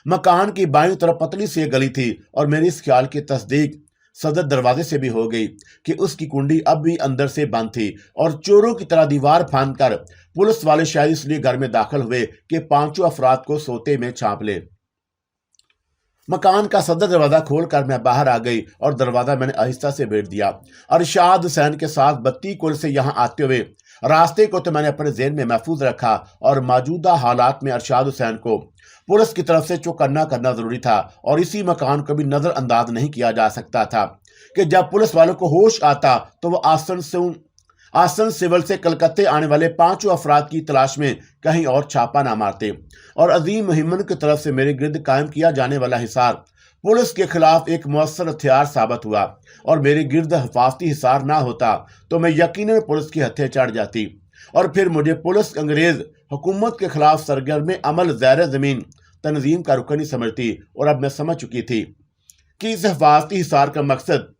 مکان کی بائیں طرف پتلی سی گلی تھی، اور میری اس خیال کی تصدیق صدر دروازے سے بھی ہو گئی کہ اس کی کنڈی اب بھی اندر سے بند تھی، اور چوروں کی طرح دیوار پھاند کر پولیس والے شاید اس لیے گھر میں داخل ہوئے کہ 5 افراد کو سوتے میں چھانپ لے۔ مکان کا صدر دروازہ کھول کر میں باہر آ گئی، اور دروازہ میں نے آہستہ سے بھیج دیا۔ ارشاد حسین کے ساتھ بتی کل سے یہاں آتے ہوئے راستے کو تو میں نے اپنے ذہن میں محفوظ رکھا، اور موجودہ حالات میں ارشاد حسین کو پولیس کی طرف سے چوکنا کرنا ضروری تھا، اور اسی مکان کو بھی نظر انداز نہیں کیا جا سکتا تھا کہ جب پولیس والوں کو ہوش آتا تو وہ آسن سول سے کلکتے آنے والے 5 افراد کی تلاش میں کہیں اور چھاپا نہ مارتے، اور عظیم مہمن کی طرف سے میرے گرد قائم کیا جانے والا حصار پولیس کے خلاف ایک مؤثر ہتھیار ثابت ہوا، اور میرے گرد حفاظتی حصار نہ ہوتا تو میں یقیناً پولیس کی ہتھے چڑھ جاتی، اور پھر مجھے پولیس انگریز حکومت کے خلاف سرگرم عمل زیر زمین تنظیم کا رکن ہی سمجھتی۔ اور اب میں سمجھ چکی تھی کہ اس حفاظتی حصار کا مقصد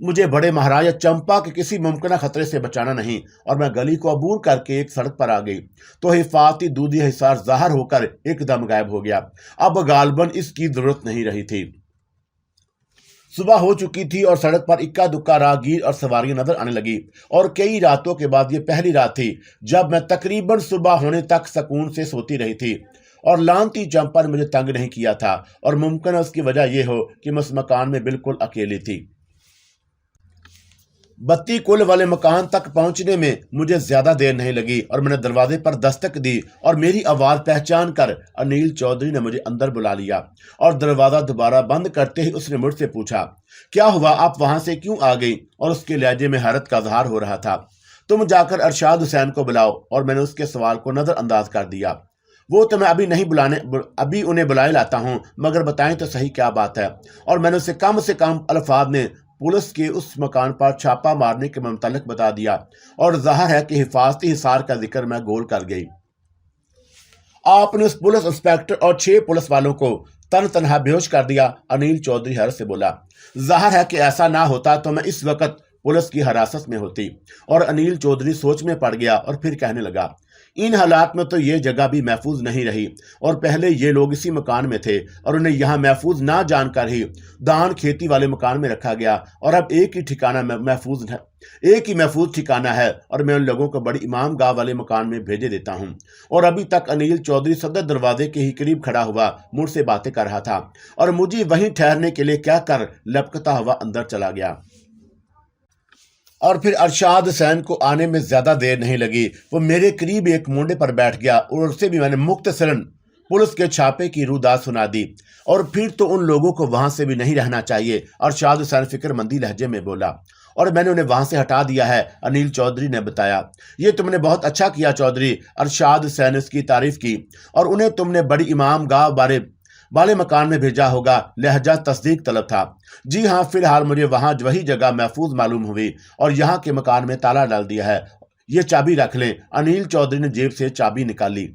مجھے بڑے مہاراجا چمپا کے کسی ممکنہ خطرے سے بچانا نہیں، اور میں گلی کو عبور کر کے ایک سڑک پر آ گئی تو حفاظتی دودھیا حصار ظاہر ہو کر ایک دم غائب ہو گیا۔ اب غالباً اس کی ضرورت نہیں رہی تھی۔ صبح ہو چکی تھی، اور سڑک پر اکا دکا راہگیر اور سواریاں نظر آنے لگی، اور کئی راتوں کے بعد یہ پہلی رات تھی جب میں تقریباً صبح ہونے تک سکون سے سوتی رہی تھی، اور لانتی چمپا نے مجھے تنگ نہیں کیا تھا، اور ممکن ہے اس کی وجہ یہ ہو کہ میں اس مکان میں بالکل اکیلی تھی۔ بتی کل والے مکان تک پہنچنے میں مجھے زیادہ دیر نہیں لگی، اور میں نے دروازے پر دستک دی، اور میری آواز پہچان کر انیل چودھری نے مجھے اندر بلا لیا، اور دروازہ دوبارہ بند کرتے ہی اس نے مجھ سے پوچھا، کیا ہوا، آپ وہاں سے کیوں آ گئی؟ اور اس کے لہجے میں حیرت کا اظہار ہو رہا تھا۔ تم جا کر ارشاد حسین کو بلاؤ، اور میں نے اس کے سوال کو نظر انداز کر دیا۔ وہ تو میں ابھی انہیں بلائے لاتا ہوں، مگر بتائیں تو صحیح کیا بات ہے؟ اور میں نے اسے کم الفاظ میں پولیس کے اس مکان پر چھاپا مارنے کے متعلق بتا دیا، اور ظاہر ہے کہ حفاظتی حصار کا ذکر میں گول کر گئی۔ آپ نے اس پولیس انسپیکٹر اور 6 پولیس والوں کو تنہا بے ہوش کر دیا، انیل چودھری حیرت سے بولا۔ ظاہر ہے کہ ایسا نہ ہوتا تو میں اس وقت पुलिस की हिरासत में होती। और अनिल चौधरी सोच में पड़ गया और फिर कहने लगा, इन हालात में तो ये जगह भी महफूज नहीं रही, और पहले ये लोग इसी मकान में थे और उन्हें यहाँ महफूज ना जानकर ही दान खेती वाले मकान में रखा गया, और अब एक ही महफूज ठिकाना है और मैं उन लोगों को बड़ी इमाम गांव वाले मकान में भेजे देता हूँ। और अभी तक अनिल चौधरी सदर दरवाजे के ही करीब खड़ा हुआ मुझसे बातें कर रहा था और मुझे वहीं ठहरने के लिए कहकर लपकता हुआ अंदर चला गया। और फिर अरशाद हुसैन को आने में ज्यादा देर नहीं लगी। वो मेरे करीब एक मोंडे पर बैठ गया और उससे भी मैंने मुख्तसरन पुलिस के छापे की रुदात सुना दी। और फिर तो उन लोगों को वहां से भी नहीं रहना चाहिए, अरशाद हुसैन फिक्रमंदी लहजे में बोला, और मैंने उन्हें वहां से हटा दिया है, अनिल चौधरी ने बताया। ये तुमने बहुत अच्छा किया चौधरी, अरशाद हुसैन ने उसकी तारीफ की। और उन्हें तुमने बड़ी इमाम गांव वाले मकान में भेजा होगा, लहजा तस्दीक तलब था। जी हाँ, फिलहाल मुझे वहां वही जगह महफूज मालूम हुई और यहाँ के मकान में ताला डाल दिया है। ये चाबी रख लें। अनिल चौधरी ने जेब से चाबी निकाली।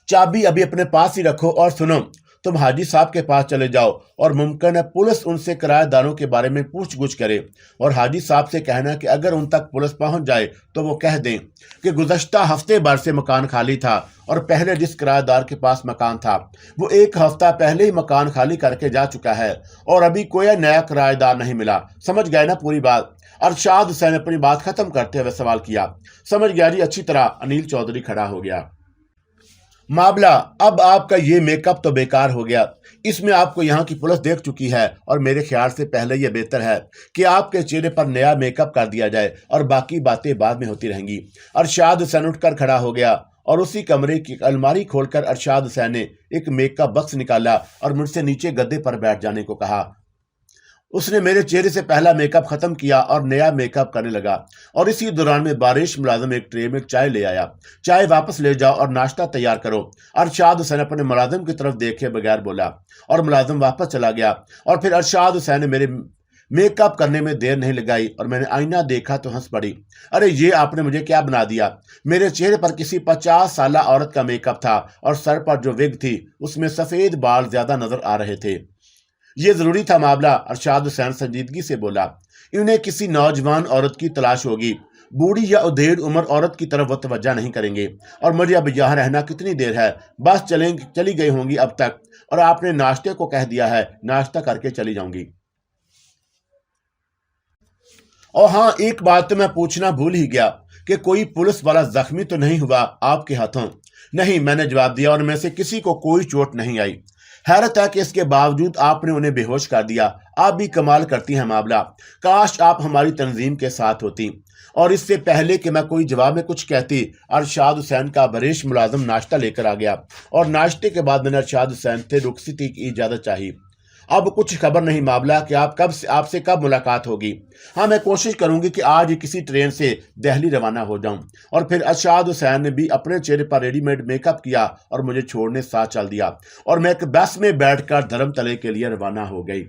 चाबी अभी अपने पास ही रखो, और सुनो, तुम हाजी साहब के पास चले जाओ और मुमकिन है पुलिस उनसे किराएदारों के बारे में पूछ गुछ करे, और हाजी साहब से कहना कि अगर उन तक पुलिस पहुंच जाए तो वो कह दें कि गुज़श्ता हफ्ते भर से मकान खाली था और पहले जिस किराएदार के पास मकान था वो एक हफ्ता पहले ही मकान खाली करके जा चुका है और अभी कोई नया किराएदार नहीं मिला। समझ गए ना पूरी बात? अरशाद हुसैन ने अपनी बात खत्म करते हुए सवाल किया। समझ गया जी, अच्छी तरह। अनिल चौधरी खड़ा हो गया। मामला, अब आपका ये मेकअप तो बेकार हो गया। इसमें आपको यहाँ की पुलिस देख चुकी है और मेरे ख्याल से पहले यह बेहतर है कि आपके चेहरे पर नया मेकअप कर दिया जाए और बाकी बातें बाद में होती रहेंगी। अरशाद हुसैन उठकर खड़ा हो गया और उसी कमरे की अलमारी खोलकर अरशाद हुसैन ने एक मेकअप बक्स निकाला और मुझसे नीचे गद्दे पर बैठ जाने को कहा। उसने मेरे चेहरे से पहला मेकअप खत्म किया और नया मेकअप करने लगा, और इसी दौरान में बारिश मुलाजिम एक ट्रे में चाय ले आया। चाय वापस ले जाओ और नाश्ता तैयार करो, अरशाद हुसैन अपने मुलाजिम की तरफ देखे बगैर बोला, और मुलाजिम वापस चला गया। और फिर अरशाद हुसैन ने मेरे मेकअप करने में देर नहीं लगाई और मैंने आईना देखा तो हंस पड़ी। अरे ये आपने मुझे क्या बना दिया? मेरे चेहरे पर किसी 50 साल औरत का मेकअप था और सर पर जो विग थी उसमें सफेद बाल ज्यादा नजर आ रहे थे। ये जरूरी था मामला, अरशाद हुसैन संजीदगी से बोला। इन्हें किसी नौजवान औरत की तलाश होगी, बूढ़ी या उधेड़ उम्र औरत की तरफ वो तवज्जो नहीं करेंगे। और मुझे अब यहाँ रहना कितनी देर है? बस चली गई होंगी अब तक, और आपने नाश्ते को कह दिया है, नाश्ता करके चली जाऊंगी। और हाँ, एक बात तो मैं पूछना भूल ही गया कि कोई पुलिस वाला जख्मी तो नहीं हुआ आपके हाथों? नहीं, मैंने जवाब दिया, और में से किसी को कोई चोट नहीं आई। हैरत है कि इसके बावजूद आपने उन्हें बेहोश कर दिया। आप भी कमाल करती हैं मामला। काश आप हमारी तंजीम के साथ होती। और इससे पहले कि मैं कोई जवाब में कुछ कहती, अरशाद हुसैन का बरेश मुलाजिम नाश्ता लेकर आ गया, और नाश्ते के बाद मैंने अरशाद हुसैन से रुखसती की इजाज़त चाही। अब कुछ खबर नहीं मामला कि आपसे कब मुलाकात होगी। हाँ, मैं कोशिश करूंगी कि आज ही किसी ट्रेन से दिल्ली रवाना हो जाऊं। और फिर अरशाद हुसैन ने भी अपने चेहरे पर रेडीमेड मेकअप किया और मुझे छोड़ने साथ चल दिया, और मैं एक बस में बैठकर धर्मतले के लिए रवाना हो गई।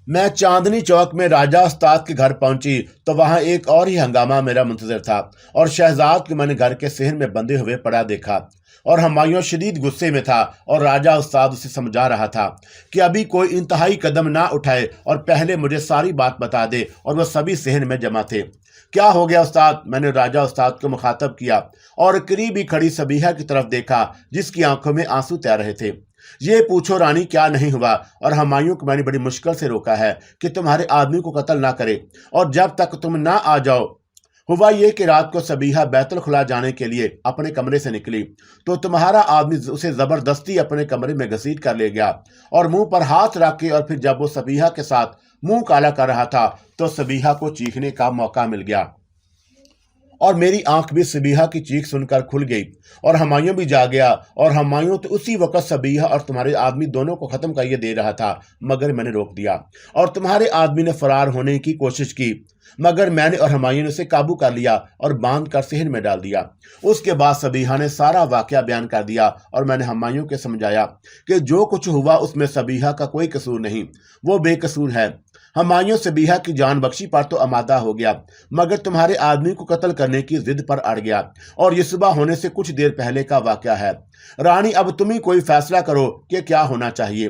मैं चांदनी चौक में राजा उस्ताद के घर पहुंची तो वहां एक और ही हंगामा मेरा मुंतजर था, और शहजाद को मैंने घर के सहन में बंधे हुए पड़ा देखा। और हुमायूं शदीद गुस्से में था और राजा उस्ताद उसे समझा रहा था कि अभी कोई इंतहाई कदम ना उठाए और पहले मुझे सारी बात बता दे, और वह सभी सहन में जमा थे। क्या हो गया उस्ताद? मैंने राजा उस्ताद को मुखातब किया और करीब ही खड़ी सबीहा की तरफ देखा जिसकी आंखों में आंसू तैर रहे थे। ये पूछो रानी, क्या नहीं हुआ? और हुमायूं को मैंने बड़ी मुश्किल से रोका है कि तुम्हारे आदमी को कत्ल ना करे, और जब तक तुम ना आ जाओ। हुआ ये कि रात को सबीहा बैतुल खुला जाने के लिए अपने कमरे से निकली तो तुम्हारा आदमी उसे जबरदस्ती अपने कमरे में घसीट कर ले गया और मुंह पर हाथ रख के, और फिर जब वो सबीहा के साथ मुंह काला कर रहा था तो सबीहा को चीखने का मौका मिल गया, और मेरी आंख भी सबीहा की चीख सुनकर खुल गई, और हुमायूं भी जा गया। और हुमायूं तो उसी वक्त सबीहा और तुम्हारे आदमी दोनों को खत्म करिए दे रहा था, मगर मैंने रोक दिया, और तुम्हारे आदमी ने फरार होने की कोशिश की, मगर मैंने और हुमायूं ने उसे काबू कर लिया और बांध कर सहन में डाल दिया। उसके बाद सबीहा ने सारा वाकया बयान कर दिया, और मैंने हुमायूं को समझाया कि जो कुछ हुआ उसमें सबीहा का कोई कसूर नहीं, वो बेकसूर है। हुमायूं सबीहा की जान बख्शी पर तो आमादा हो गया, मगर तुम्हारे आदमी को कत्ल करने की जिद पर अड़ गया, और ये सुबह होने से कुछ देर पहले का वाकया है। रानी, अब तुम ही कोई फैसला करो कि क्या होना चाहिए।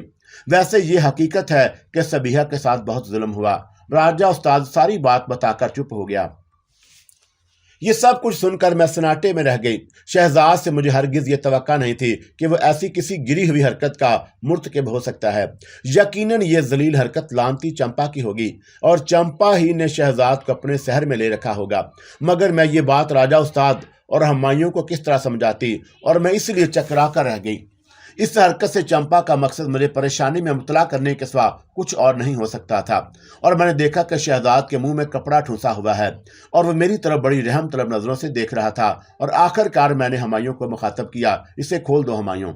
वैसे ये हकीकत है कि सबीहा के साथ बहुत जुल्म हुआ, राजा उस्ताद सारी बात बताकर चुप हो गया। ये सब कुछ सुनकर मैं सन्नाटे में रह गई। शहजाद से मुझे हरगिज ये तवक्का नहीं थी कि वो ऐसी किसी गिरी हुई हरकत का मुर्तकिब हो सकता है। यकीनन ये जलील हरकत लानती चंपा की होगी और चंपा ही ने शहजाद को अपने शहर में ले रखा होगा। मगर मैं ये बात राजा उस्ताद और हुमायूं को किस तरह समझाती, और मैं इसलिए चकरा कर रह गई। इस हरकत से चंपा का मकसद मुझे परेशानी में मुबतला करने के सिवा कुछ और नहीं हो सकता था। और मैंने देखा कि शहजाद के मुंह में कपड़ा ठूंसा हुआ है और वो मेरी तरफ बड़ी रहम तलब नजरों से देख रहा था। और आखिरकार मैंने हुमायूं को मुखातब किया, इसे खोल दो हुमायूं।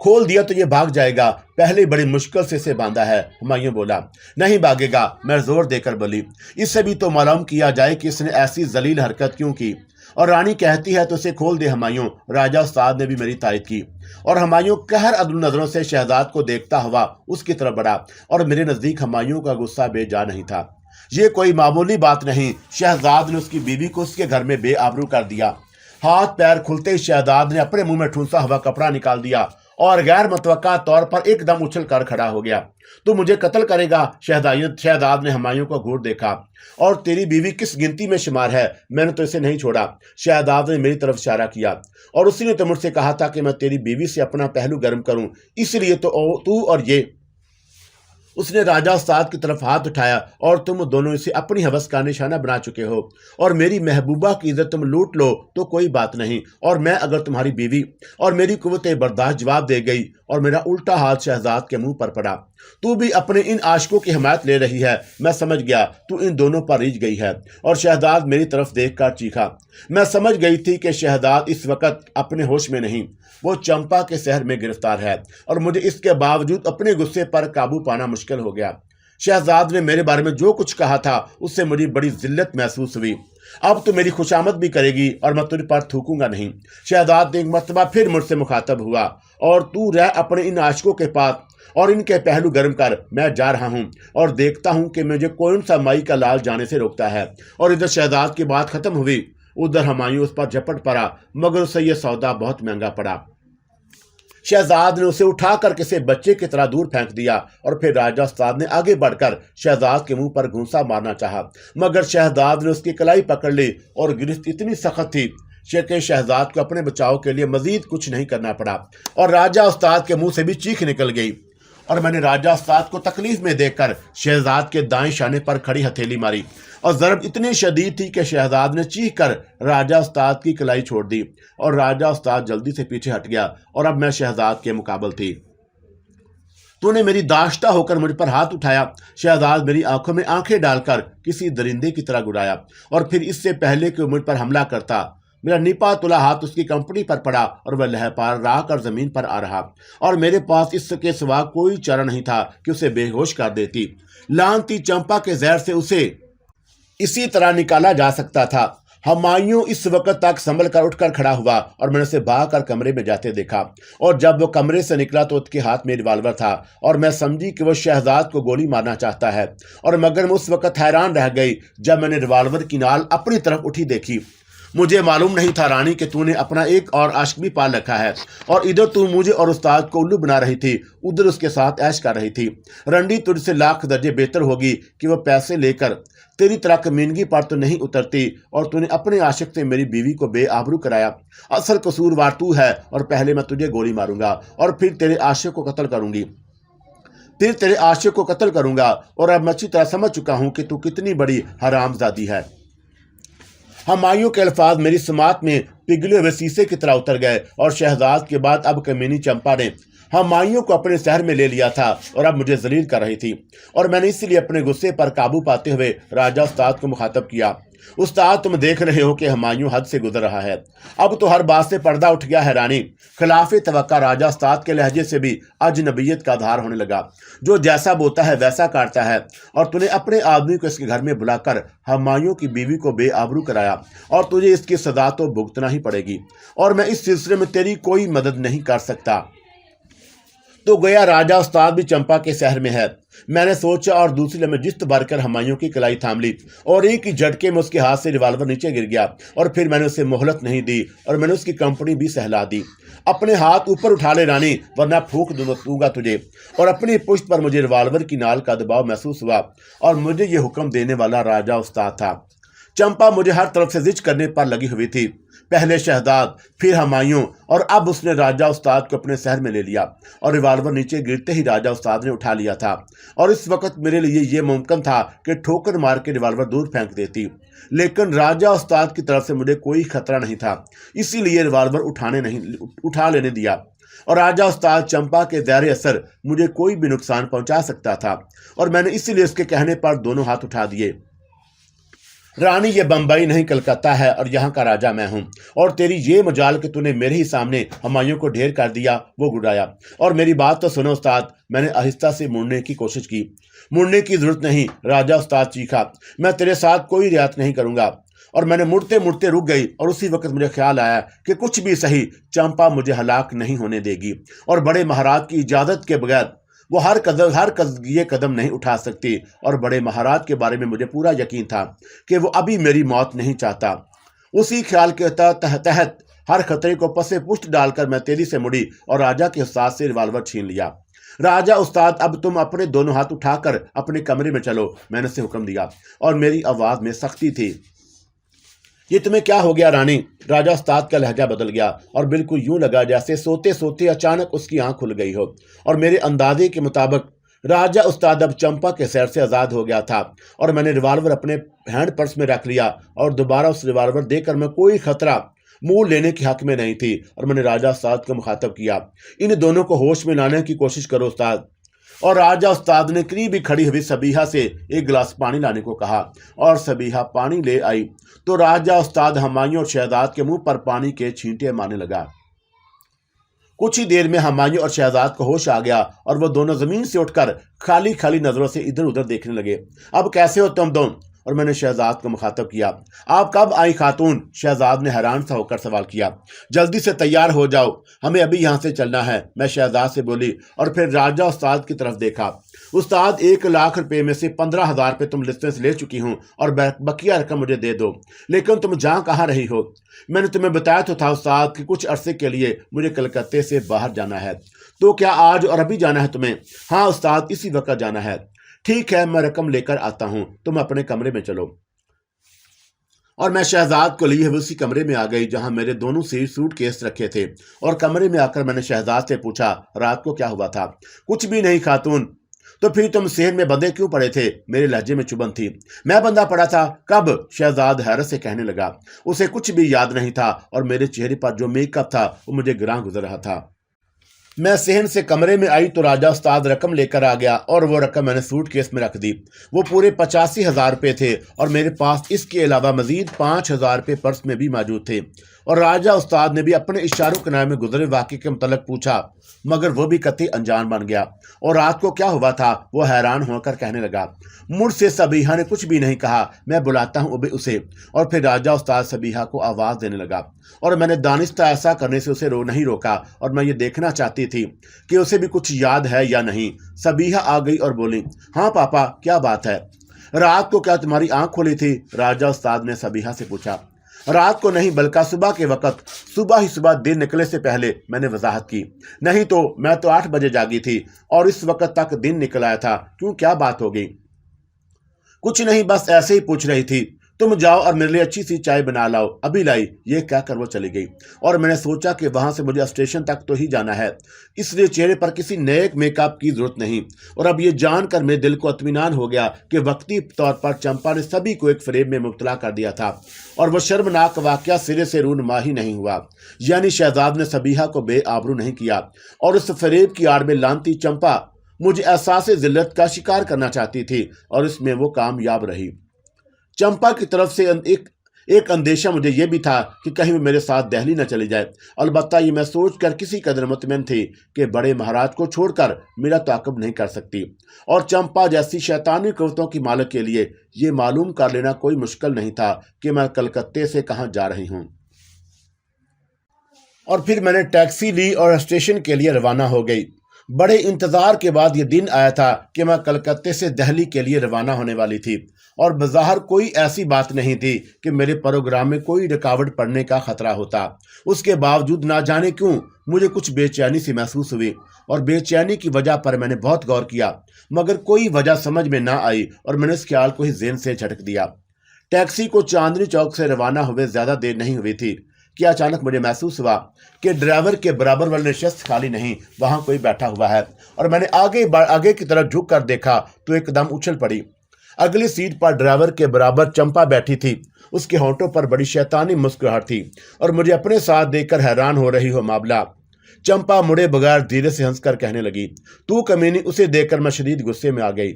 खोल दिया तो ये भाग जाएगा, पहले बड़ी मुश्किल से इसे बांधा है। हुमायूं बोला, नहीं भागेगा। मैं जोर देकर बोली, इससे भी तो मालूम किया जाए कि इसने ऐसी जलील हरकत क्यों की। और रानी कहती है तो इसे खोल दे हुमायूं। राजा उस्ताद ने भी मेरी तायद की और हुमायूं कहर अदल नजरों से शहजाद को देखता हुआ उसकी तरफ बढ़ा। और मेरे नजदीक हुमायूं का गुस्सा बेजा नहीं था। ये कोई मामूली बात नहीं। शहजाद ने उसकी बीवी को उसके घर में बेआबरू कर दिया। हाथ पैर खुलते ही शहजाद ने अपने मुंह में ठूंसा हुआ कपड़ा निकाल दिया और गैर मुतवक्का तौर पर एकदम उछल कर खड़ा हो गया। तू मुझे कत्ल करेगा? शहजाद ने हुमायूं को घूर देखा। और तेरी बीवी किस गिनती में शुमार है? मैंने तो इसे नहीं छोड़ा। शहजाद ने मेरी तरफ इशारा किया। और उसी ने तो मुझसे कहा था कि मैं तेरी बीवी से अपना पहलू गर्म करूं, इसलिए तो तू और ये। उसने राजा उस्ताद की तरफ हाथ उठाया, और तुम दोनों इसे अपनी हवस का निशाना बना चुके हो। और मेरी महबूबा की इज्जत तुम लूट लो तो कोई बात नहीं, और मैं अगर तुम्हारी बीवी और मेरी कुव्वत बर्दाश्त जवाब दे गई और मेरा उल्टा हाथ शहजाद के मुंह पर पड़ा। तू भी अपने इन आशिकों की हिमायत ले रही है। मैं समझ गया तू इन दोनों पर रीझ गई है। और शहजाद मेरी तरफ देखकर चीखा। मैं समझ गई थी कि शहजाद इस वक्त अपने होश में नहीं, वो चंपा के शहर में गिरफ्तार है। और मुझे इसके बावजूद अपने गुस्से पर काबू पाना मुश्किल हो गया। शहजाद ने मेरे बारे में जो कुछ कहा था उससे मुझे बड़ी जिल्लत महसूस हुई। अब तो मेरी खुशामद भी करेगी और मैं तुझ पर थूकूंगा नहीं। शहजाद ने एक मर्तबा फिर मुझसे मुखातब हुआ, और तू रह अपने इन आशिकों के पास और इनके पहलू गर्म कर। मैं जा रहा हूं और देखता हूं कि मुझे कौन सा माई का लाल जाने से रोकता है। और इधर शहजाद की बात खत्म हुई, उधर हुमायूं उस पर झपट पड़ा, मगर उसे यह सौदा बहुत महंगा पड़ा। शहजाद ने उसे उठाकर किसी बच्चे की तरह दूर फेंक दिया। और फिर राजा उस्ताद ने आगे बढ़कर शहजाद के मुंह पर घूंसा मारना चाहा, मगर शहजाद ने उसकी कलाई पकड़ ली और गिरफ्त इतनी सख्त थी कि शहजाद को अपने बचाव के लिए मजीद कुछ नहीं करना पड़ा। और राजा उस्ताद के मुंह से भी चीख निकल गई। और मैंने राजा उस्ताद को तकलीफ में देखकर शहजाद के दाएं शाने पर खड़ी हथेली मारी, और ज़रब इतनी शदीद थी कि शहजाद ने चीख कर राजा उस्ताद की कलाई छोड़ दी। और राजा उस्ताद जल्दी से पीछे हट गया, और अब मैं शहजाद के मुकाबल थी। तूने मेरी दाश्ता होकर मुझ पर हाथ उठाया। शहजाद मेरी आंखों में आंखें डालकर किसी दरिंदे की तरह गुड़ाया। और फिर इससे पहले कि मुझ पर हमला करता, मेरा निपा तुला हाथ उसकी कंपनी पर पड़ा और वह लहपार कर जमीन पर आ रहा। और मेरे पास इसके सिवा कोई चारा नहीं था कि उसे बेहोश कर देती। लानती चंपा के जहर से उसे इसी तरह निकाला जा सकता था। हुमायूं इस वक्त तक संभल कर उठकर खड़ा हुआ और मैंने उसे भाग कर कमरे में जाते देखा। और जब वो कमरे से निकला तो उसके हाथ में रिवाल्वर था, और मैं समझी कि वो शहजाद को गोली मारना चाहता है। और मगर मैं उस वक्त हैरान रह गई जब मैंने रिवाल्वर की नाल अपनी तरफ उठी देखी। मुझे मालूम नहीं था रानी कि तूने अपना एक और आशिक भी पाल रखा है, और इधर तू मुझे और उस्ताद को उल्लू बना रही थी, उधर उसके साथ ऐश कर रही थी। रंडी तुझसे लाख दर्जे बेहतर होगी कि वह पैसे लेकर तेरी तरह कमीनगी पर तो नहीं उतरती, और तूने अपने आशिक से मेरी बीवी को बेआबरू कराया। असल कसूरवार तू है, और पहले मैं तुझे गोली मारूंगा और फिर तेरे आशिक को कत्ल करूंगा। और अब मैं अच्छी तरह समझ चुका हूं कि तू कितनी बड़ी हरामजादी है। हुमायूं के अल्फाज मेरी समात में पिघले हुए शीशे की तरह उतर गए, और शहजाद के बाद अब कमीनी चंपा ने हुमायूं को अपने शहर में ले लिया था और अब मुझे जलील कर रही थी। और मैंने इसलिए अपने गुस्से पर काबू पाते हुए राजा उस्ताद को मुखातब किया। उस्ताद, तुम देख रहे हो कि हुमायूं हद से गुजर रहा है। अब तो हर बात से पर्दा उठ गया है रानी। खिलाफ तवक्का राजा उस्ताद के लहजे से भी अजनबियत का आधार होने लगा। जो जैसा बोता है वैसा काटता है। और तूने अपने आदमी को इसके घर में बुलाकर हुमायूं की बीवी को बेआबरू कराया, और तुझे इसकी सजा तो भुगतना ही पड़ेगी। और मैं इस सिलसिले में तेरी कोई मदद नहीं कर सकता। तो गया राजा उस्ताद भी चंपा के शहर में है। मैंने सोचा, और दूसरी लम्हे जिस्त भरकर हुमायूं की कलाई थाम ली, और एक ही झटके में उसके हाथ से रिवाल्वर नीचे गिर गया। और फिर मैंने उसे मोहलत नहीं दी, और मैंने उसकी कंपनी भी सहला दी। अपने हाथ ऊपर उठा ले रानी, वरना फूंक दूंगा तुझे। और अपनी पुश्त पर मुझे रिवाल्वर की नाल का दबाव महसूस हुआ और मुझे ये हुक्म देने वाला राजा उस्ताद था। चंपा मुझे हर तरफ से जिच करने पर लगी हुई थी। पहले शहजाद, फिर हुमायूं, और अब उसने राजा उस्ताद को अपने शहर में ले लिया। और रिवाल्वर नीचे गिरते ही राजा उस्ताद ने उठा लिया था। और इस वक्त मेरे लिए ये मुमकिन था कि ठोकर मार के रिवाल्वर दूर फेंक देती, लेकिन राजा उस्ताद की तरफ से मुझे कोई खतरा नहीं था, इसीलिए रिवाल्वर उठा लेने दिया। और राजा उस्ताद चंपा के दायरे असर मुझे कोई भी नुकसान पहुंचा सकता था, और मैंने इसीलिए उसके कहने पर दोनों हाथ उठा दिए। रानी, ये बम्बई नहीं कलकत्ता है, और यहाँ का राजा मैं हूँ। और तेरी ये मजाल कि तूने मेरे ही सामने हुमायूं को ढेर कर दिया, वो गुड़ाया। और मेरी बात तो सुनो उस्ताद। मैंने आहिस्ता से मुड़ने की कोशिश की। मुड़ने की जरूरत नहीं, राजा उस्ताद चीखा। मैं तेरे साथ कोई रियायत नहीं करूंगा। और मैंने मुड़ते मुड़ते रुक गई, और उसी वक्त मुझे ख्याल आया कि कुछ भी सही, चंपा मुझे हलाक नहीं होने देगी, और बड़े महाराज की इजाजत के बगैर वो ये कदम नहीं उठा सकती। और बड़े महाराज के बारे में मुझे पूरा यकीन था कि वो अभी मेरी मौत नहीं चाहता। उसी ख्याल के तहत हर खतरे को पसे पुष्ट डालकर मैं तेजी से मुड़ी और राजा के उस्ताद से रिवाल्वर छीन लिया। राजा उस्ताद, अब तुम अपने दोनों हाथ उठाकर अपने कमरे में चलो, मैंने उसे हुक्म दिया, और मेरी आवाज में सख्ती थी। ये तुम्हें क्या हो गया रानी? राजा उस्ताद का लहजा बदल गया और बिल्कुल यूं लगा जैसे सोते सोते अचानक उसकी आंख खुल गई हो। और मेरे अंदाजे के मुताबिक राजा उस्ताद अब चंपा के सैर से आज़ाद हो गया था। और मैंने रिवाल्वर अपने हैंड पर्स में रख लिया, और दोबारा उस रिवाल्वर देकर मैं कोई खतरा मुंह लेने के हक में नहीं थी। और मैंने राजा उस्ताद को मुखातब किया, इन दोनों को होश में लाने की कोशिश करो उस्ताद। और राजा उस्ताद ने करीब ही खड़ी हुई सबीहा से एक गिलास पानी लाने को कहा, और सबीहा पानी ले आई तो राजा उस्ताद हुमायूं और शहजाद के मुंह पर पानी के छींटे मारने लगा। कुछ ही देर में हुमायूं और शहजाद को होश आ गया, और वो दोनों जमीन से उठकर खाली खाली नजरों से इधर उधर देखने लगे। अब कैसे हो तुम दोनों? और मैंने शहजाद को मुखातब किया। आप कब आई खातून? शहजाद ने हैरान सा होकर सवाल किया। जल्दी से तैयार हो जाओ, हमें अभी यहाँ से चलना है, मैं शहजाद से बोली। और फिर राजा उस्ताद की तरफ देखा। उस्ताद, 1,00,000 रुपए में से 15,000 रुपये तुम लिस्टें से ले चुकी हूँ, और बकिया रकम मुझे दे दो। लेकिन तुम जहाँ कहाँ रही हो? मैंने तुम्हें बताया तो था उस्ताद कि कुछ अरसे के लिए मुझे कलकत्ते से बाहर जाना है। तो क्या आज और अभी जाना है तुम्हें? हाँ उस्ताद, इसी वक्त जाना है। ठीक है, मैं रकम लेकर आता हूं, तुम अपने कमरे में चलो। और मैं शहजाद को लिए हुए उसी कमरे में आ गई जहां मेरे दोनों सूट केस रखे थे। और कमरे में आकर मैंने शहजाद से पूछा, रात को क्या हुआ था? कुछ भी नहीं खातून। तो फिर तुम शहर में बंधे क्यों पड़े थे? मेरे लहजे में चुभन थी। मैं बंधा पड़ा था? कब? शहजाद हैरत से कहने लगा। उसे कुछ भी याद नहीं था, और मेरे चेहरे पर जो मेकअप था वो मुझे गिरां गुजर रहा था। मैं सहन से कमरे में आई तो राजा उस्ताद रकम लेकर आ गया, और वो रकम मैंने सूट केस में रख दी। वो पूरे 85,000 रुपये थे, और मेरे पास इसके अलावा मजीद 5,000 रुपये पर्स में भी मौजूद थे। और राजा उस्ताद ने भी अपने इशारों के नाम में गुजरे वाक़े के मुतल्लिक़ पूछा, मगर वो भी कतई अनजान बन गया। और रात को क्या हुआ था वो हैरान होकर कहने लगा। मुझसे सबीहा ने कुछ भी नहीं कहा, मैं बुलाता हूँ उसे। और फिर राजा उस्ताद सबीहा को आवाज़ देने लगा, और मैंने दानिस्ता ऐसा करने से उसे नहीं रोका, और मैं ये देखना चाहती थी कि उसे भी कुछ याद है या नहीं। सबीहा आ गई और बोली, हाँ पापा, क्या बात है? रात को क्या तुम्हारी आंख खुली थी? राजा उस्ताद ने सबीहा से पूछा। रात को नहीं, बल्कि सुबह के वक्त, सुबह दिन निकले से पहले, मैंने वजाहत की। नहीं तो मैं तो 8 बजे जागी थी, और इस वक्त तक दिन निकल आया था। क्यों, क्या बात हो गई? कुछ नहीं, बस ऐसे ही पूछ रही थी। तुम जाओ और मेरे लिए अच्छी सी चाय बना लाओ, अभी लाई। ये कहकर वो चली गई। और मैंने सोचा कि वहां से मुझे स्टेशन तक तो ही जाना है, इसलिए चेहरे पर किसी नए मेकअप की जरूरत नहीं। और अब ये जानकर मेरे दिल को इत्मीनान हो गया कि वक्ती तौर पर चंपा ने सभी को एक फरेब में मुब्तला कर दिया था, और वह शर्मनाक वाकया सिरे से रूनुमा ही नहीं हुआ। यानी शहजाद ने सबीहा को बेआबरू नहीं किया, और उस फरेब की आड़ में लानती चंपा मुझे एहसास जिल्लत का शिकार करना चाहती थी, और इसमें वो कामयाब रही। चंपा की तरफ से एक अंदेशा मुझे यह भी था कि कहीं वो मेरे साथ दिल्ली न चली जाए। अलबत्ता ये मैं सोचकर किसी कदर मुतमईन थी कि बड़े महाराज को छोड़कर मेरा ताक़ुब नहीं कर सकती, और चंपा जैसी शैतानी कुव्वतों की मालिक के लिए ये मालूम कर लेना कोई मुश्किल नहीं था कि मैं कलकत्ते से कहाँ जा रही हूँ। और फिर मैंने टैक्सी ली और स्टेशन के लिए रवाना हो गई। बड़े इंतजार के बाद ये दिन आया था कि मैं कलकत्ते से दिल्ली के लिए रवाना होने वाली थी और बज़ाहिर कोई ऐसी बात नहीं थी कि मेरे प्रोग्राम में कोई रुकावट पड़ने का खतरा होता। उसके बावजूद ना जाने क्यों मुझे कुछ बेचैनी सी महसूस हुई और बेचैनी की वजह पर मैंने बहुत गौर किया, मगर कोई वजह समझ में ना आई और मैंने इस ख्याल को ही ज़हन से झटक दिया। टैक्सी को चांदनी चौक से रवाना हुए ज़्यादा देर नहीं हुई थी कि अचानक मुझे महसूस हुआ कि ड्राइवर के बराबर वाले नशिस्त खाली नहीं, वहां कोई बैठा हुआ है। और मैंने आगे की तरफ झुक कर देखा तो एकदम उछल पड़ी। अगली सीट पर ड्राइवर के बराबर चंपा बैठी थी। उसके होंठों पर बड़ी शैतानी मुस्कुराहट थी और मुझे अपने साथ देखकर हैरान हो रही हो मामला। चंपा मुड़े बगैर धीरे से हंसकर कहने लगी, तू कमीनी। उसे देखकर मैं शदीद गुस्से में आ गई।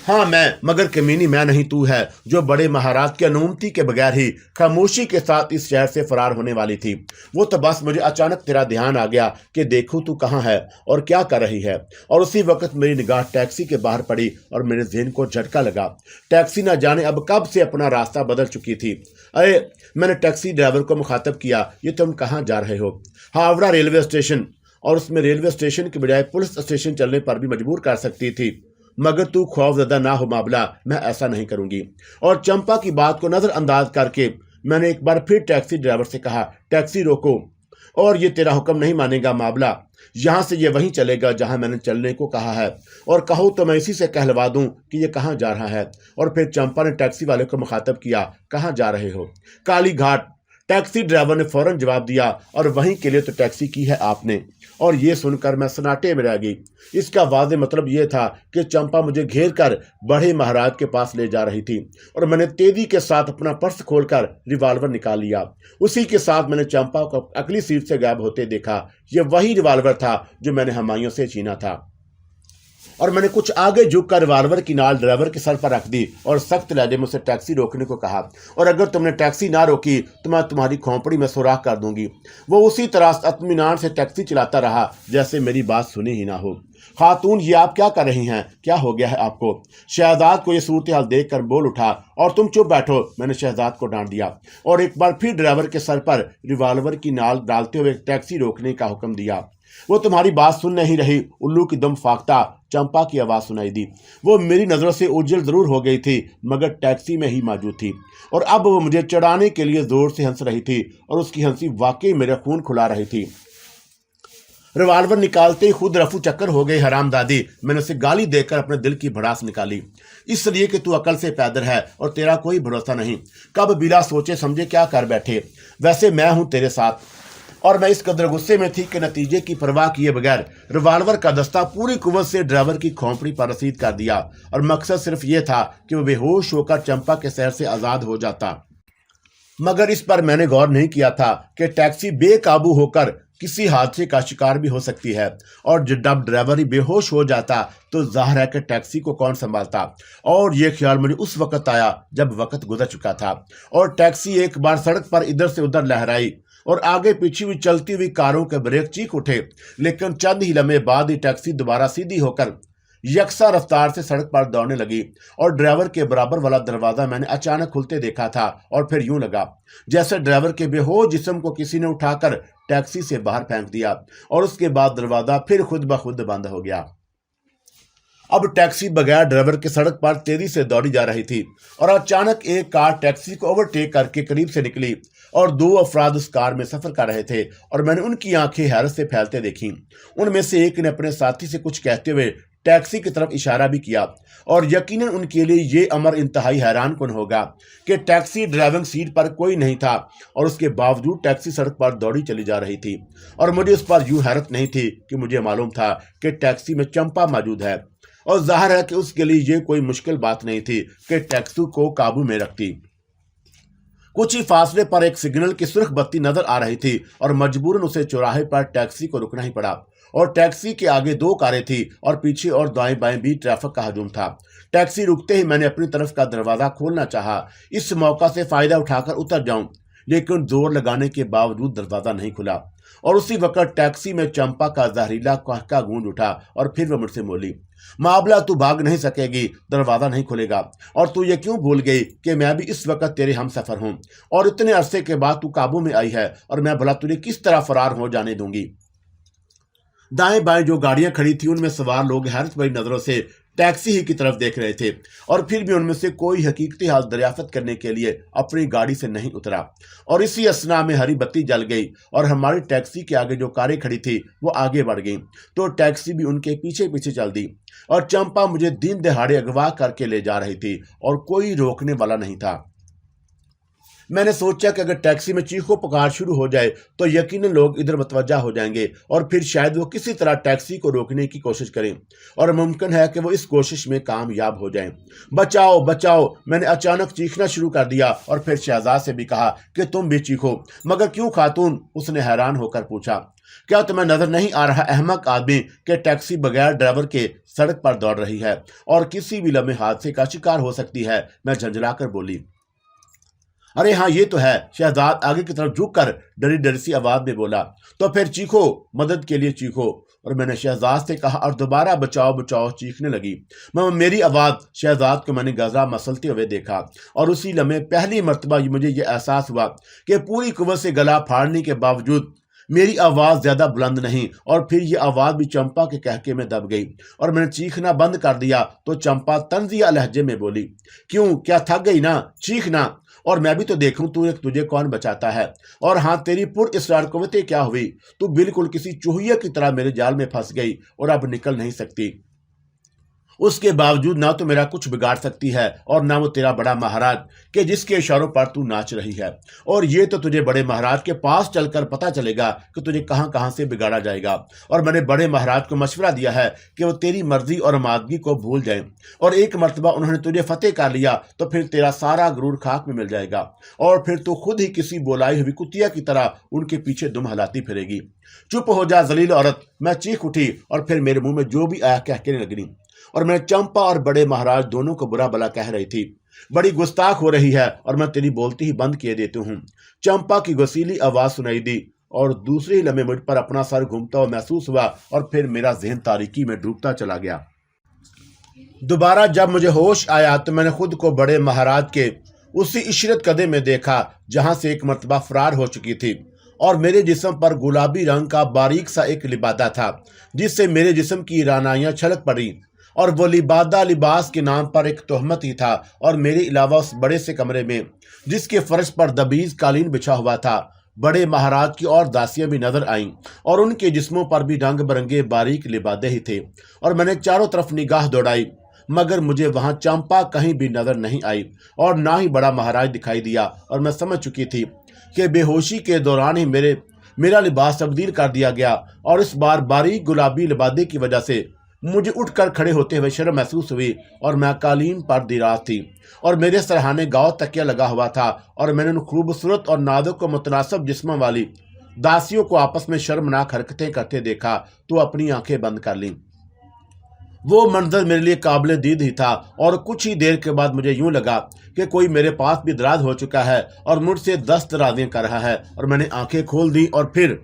हाँ मैं, मगर कमीनी मैं नहीं, तू है जो बड़े महाराज की अनुमति के बगैर ही खामोशी के साथ इस शहर से फरार होने वाली थी। वो तो बस मुझे अचानक तेरा ध्यान आ गया कि देखूं तू कहाँ है और क्या कर रही है, और उसी वक्त मेरी निगाह टैक्सी के बाहर पड़ी और मेरे ज़हन को झटका लगा। टैक्सी न जाने अब कब से अपना रास्ता बदल चुकी थी। अरे, मैंने टैक्सी ड्राइवर को मुखातब किया, ये तुम कहाँ जा रहे हो? Howrah railway station. और उसमें रेलवे स्टेशन के बजाय पुलिस स्टेशन चलने पर भी मजबूर कर सकती थी, मगर तू खौफजदा ना हो मामला, मैं ऐसा नहीं करूंगी। और चंपा की बात को नजरअंदाज करके मैंने एक बार फिर टैक्सी ड्राइवर से कहा, टैक्सी रोको, और ये तेरा हुक्म नहीं मानेगा मामला। यहाँ से ये वहीं चलेगा जहाँ मैंने चलने को कहा है, और कहो तो मैं इसी से कहलवा दूं कि ये कहाँ जा रहा है। और फिर चंपा ने टैक्सी वाले को मुखातब किया, कहाँ जा रहे हो? काली घाट। टैक्सी ड्राइवर ने फौरन जवाब दिया, और वहीं के लिए तो टैक्सी की है आपने। और ये सुनकर मैं सन्नाटे में रह गई। इसका वाज़ेह मतलब ये था कि चंपा मुझे घेर कर बड़े महाराज के पास ले जा रही थी, और मैंने तेजी के साथ अपना पर्स खोलकर रिवाल्वर निकाल लिया। उसी के साथ मैंने चंपा को अगली सीट से गायब होते देखा। यह वही रिवाल्वर था जो मैंने हुमायूं से छीना था। और मैंने कुछ आगे झुककर रिवाल्वर की नाल ड्राइवर के सर पर रख दी और सख्त लहजे में उसे टैक्सी रोकने को कहा, और अगर तुमने टैक्सी ना रोकी तो मैं तुम्हारी खोपड़ी में सुराख कर दूंगी। वो उसी तरह इत्मीनान से टैक्सी चलाता रहा जैसे मेरी बात सुनी ही ना हो। खातून, ये आप क्या कर रही हैं? क्या हो गया है आपको? शहजाद को ये सूरत हाल देख कर बोल उठा, और तुम चुप बैठो। मैंने शहजाद को डांट दिया और एक बार फिर ड्राइवर के सर पर रिवाल्वर की नाल डालते हुए टैक्सी रोकने का हुक्म दिया। वो तुम्हारी बात सुन नहीं रही, उल्लू की दम फाख्ता। चंपा की आवाज़ सुनाई दी। वो मेरी नज़रों से उज्जल जरूर हो गई थी, मगर टैक्सी में ही मौजूद थी, और अब वो मुझे चढ़ाने के लिए जोर से हंस रही थी, और उसकी हंसी वाकई मेरा खून खुला रही थी। रिवाल्वर निकालते ही खुद रफू चक्कर हो गई हरामदादी। मैंने उसे गाली देकर अपने दिल की भड़ास निकाली, इसलिए कि तू अकल से पैदल है और तेरा कोई भरोसा नहीं। कब बिना सोचे समझे क्या कर बैठे। वैसे मैं हूं तेरे साथ। और मैं इस कदर गुस्से में थी कि नतीजे की परवाह किए बगैर रिवाल्वर का दस्ता पूरी कुव्वत से ड्राइवर की खोपड़ी पर रसीद कर दिया, और मकसद सिर्फ यह था कि वो बेहोश होकर चंपा के शहर से आज़ाद हो जाता। मगर इस पर मैंने गौर नहीं किया था कि टैक्सी बेकाबू होकर किसी हादसे का शिकार भी हो सकती है, और जब ड्राइवर ही बेहोश हो जाता तो जाहिर है कि टैक्सी को कौन संभालता। और यह ख्याल मुझे उस वक्त आया जब वक्त गुजर चुका था, और टैक्सी एक बार सड़क पर इधर से उधर लहराई, और आगे पीछे हुई चलती हुई कारों के ब्रेक चीख उठे। लेकिन चंद ही लम्हे बाद ही टैक्सी दोबारा सीधी होकर यकसा रफ्तार से सड़क पर दौड़ने लगी, और ड्राइवर के बराबर वाला दरवाजा मैंने अचानक खुलते देखा था। और फिर यूं लगा जैसे ड्राइवर के बेहोश जिस्म को किसी ने उठाकर टैक्सी से बाहर फेंक दिया, और उसके बाद दरवाजा फिर खुद ब खुद बंद हो गया। अब टैक्सी बगैर ड्राइवर के सड़क पर तेजी से दौड़ी जा रही थी, और अचानक एक कार टैक्सी को ओवरटेक करके करीब से निकली, और दो अफराद उस कार में सफर कर रहे थे, और मैंने उनकी आंखें हैरत से फैलते देखी। उनमें से एक ने अपने साथी से कुछ कहते हुए टैक्सी की तरफ इशारा भी किया, और यकीनन उनके लिए ये अमर इंतहाई हैरानकुन होगा कि टैक्सी ड्राइविंग सीट पर कोई नहीं था, और उसके बावजूद टैक्सी सड़क पर दौड़ी चली जा रही थी। और मुझे उस पर यूं हैरत नहीं थी कि मुझे मालूम था कि टैक्सी में चंपा मौजूद है, और जाहिर है कि उसके लिए ये कोई मुश्किल बात नहीं थी कि टैक्सी को काबू में रखती। कुछ ही फासले पर एक सिग्नल की सुर्ख बत्ती नजर आ रही थी, और मजबूरन उसे चौराहे पर टैक्सी को रुकना ही पड़ा। और टैक्सी के आगे दो कारें थी, और पीछे और दाएं बाएं भी ट्रैफिक का हजूम था। टैक्सी रुकते ही मैंने अपनी तरफ का दरवाजा खोलना चाहा, इस मौका से फायदा उठाकर उतर जाऊं, लेकिन जोर लगाने के बावजूद दरवाजा नहीं खुला। और उसी वक्त टैक्सी में चंपा का जहरीला कहका गूंज उठा, और फिर वह मुझसे बोली, मामला तू भाग नहीं सकेगी, दरवाजा नहीं खुलेगा। और तू ये क्यों भूल गई कि मैं भी इस वक्त तेरे हम सफर हूं, और इतने अरसे के बाद तू काबू में आई है, और मैं भला तुझे किस तरह फरार हो जाने दूंगी। दाएं बाएं जो गाड़ियां खड़ी थी उनमें सवार लोग हैरत भरी नजरों से टैक्सी ही की तरफ देख रहे थे, और फिर भी उनमें से कोई हकीकती हाल दरियाफ्त करने के लिए अपनी गाड़ी से नहीं उतरा। और इसी असना में हरी बत्ती जल गई और हमारी टैक्सी के आगे जो कारें खड़ी थी वो आगे बढ़ गई, तो टैक्सी भी उनके पीछे पीछे चल दी। और चंपा मुझे दिन दहाड़े अगवा करके ले जा रही थी और कोई रोकने वाला नहीं था। मैंने सोचा कि अगर टैक्सी में चीखों पुकार शुरू हो जाए तो यकीनन लोग इधर मतवज्जा हो जाएंगे और फिर शायद वो किसी तरह टैक्सी को रोकने की कोशिश करें, और मुमकिन है कि वो इस कोशिश में कामयाब हो जाएं। बचाओ बचाओ, मैंने अचानक चीखना शुरू कर दिया और फिर शहजाद से भी कहा कि तुम भी चीखो। मगर क्यों खातून? उसने हैरान होकर पूछा। क्या तुम्हें नजर नहीं आ रहा अहमक आदमी कि टैक्सी बगैर ड्राइवर के सड़क पर दौड़ रही है और किसी भी लम्हे हादसे का शिकार हो सकती है? मैं झंझलाकर बोली। अरे हाँ, ये तो है। शहजाद आगे की तरफ झुककर डरी डरी सी आवाज में बोला। तो फिर चीखो, मदद के लिए चीखो। और मैंने शहजाद से कहा और दोबारा बचाओ बचाओ चीखने लगी। मेरी आवाज शहजाद को मैंने गजरा मसलते हुए देखा, और उसी लम्हे पहली मर्तबा मुझे यह एहसास हुआ कि पूरी कुव्वत से गला फाड़ने के बावजूद मेरी आवाज ज्यादा बुलंद नहीं। और फिर ये आवाज भी चंपा के कहके में दब गई और मैंने चीखना बंद कर दिया तो चंपा तंजिया लहजे में बोली, क्यों, क्या थक गई ना? चीखना, और मैं भी तो देखूं तुझे कौन बचाता है। और हाँ, तेरी पुर इसरार कुव्वतें क्या हुई? तू बिल्कुल किसी चूहिया की तरह मेरे जाल में फंस गई और अब निकल नहीं सकती। उसके बावजूद ना तो मेरा कुछ बिगाड़ सकती है और ना वो तेरा बड़ा महाराज के जिसके इशारों पर तू नाच रही है। और ये तो तुझे बड़े महाराज के पास चलकर पता चलेगा कि तुझे कहां कहां से बिगाड़ा जाएगा। और मैंने बड़े महाराज को मशवरा दिया है कि वो तेरी मर्जी और आमादगी को भूल जाएं, और एक मर्तबा उन्होंने तुझे फतेह कर लिया तो फिर तेरा सारा गुरूर खाक में मिल जाएगा और फिर तू खुद ही किसी बोलाई हुई कुतिया की तरह उनके पीछे दुम हलाती फिरेगी। चुप हो जा जलील औरत, मैं चीख उठी और फिर मेरे मुंह में जो भी आया कहने लगी। और मैं चंपा और बड़े महाराज दोनों को बुरा भला कह रही थी। बड़ी गुस्ताख हो रही है और मैं तेरी बोलती ही बंद किए देती हूँ। चंपा की गसीली आवाज सुनाई दी और दूसरे लम्हे मुझ पर अपना सर घूमता हुआ महसूस हुआ और फिर मेरा जहन तारीकी में डूबता चला गया। दोबारा जब मुझे होश आया तो मैंने खुद को बड़े महाराज के उसी इशरत कदे में देखा जहां से एक मर्तबा फरार हो चुकी थी, और मेरे जिस्म पर गुलाबी रंग का बारीक सा एक लिबादा था जिससे मेरे जिस्म की रानाइयां छलक पड़ी, और वो लिबादा लिबास के नाम पर एक तोहमत ही था। और मेरे अलावा उस बड़े से कमरे में जिसके फर्श पर दबीज कालीन बिछा हुआ था, बड़े महाराज की और दासियां भी नजर आईं और उनके जिस्मों पर भी रंग बिरंगे बारीक लिबादे ही थे। और मैंने चारों तरफ निगाह दौड़ाई मगर मुझे वहां चंपा कहीं भी नजर नहीं आई और ना ही बड़ा महाराज दिखाई दिया। और मैं समझ चुकी थी कि बेहोशी के दौरान ही मेरा लिबास तब्दील कर दिया गया, और इस बार बारीक गुलाबी लिबादे की वजह से मुझे उठकर खड़े होते हुए शर्म महसूस हुई। और मैं कालीन पर दिराज थी और मेरे सरहाने गाँव तकिया लगा हुआ था, और मैंने उन खूबसूरत और नाजुक को मुतनासिब जिस्मों वाली दासियों को आपस में शर्मनाक हरकतें करते देखा तो अपनी आंखें बंद कर लीं। वो मंजर मेरे लिए काबिल दीद ही था, और कुछ ही देर के बाद मुझे यूं लगा कि कोई मेरे पास भी दराज हो चुका है और मुझसे 10 दराजें कर रहा है। और मैंने आंखें खोल दी और फिर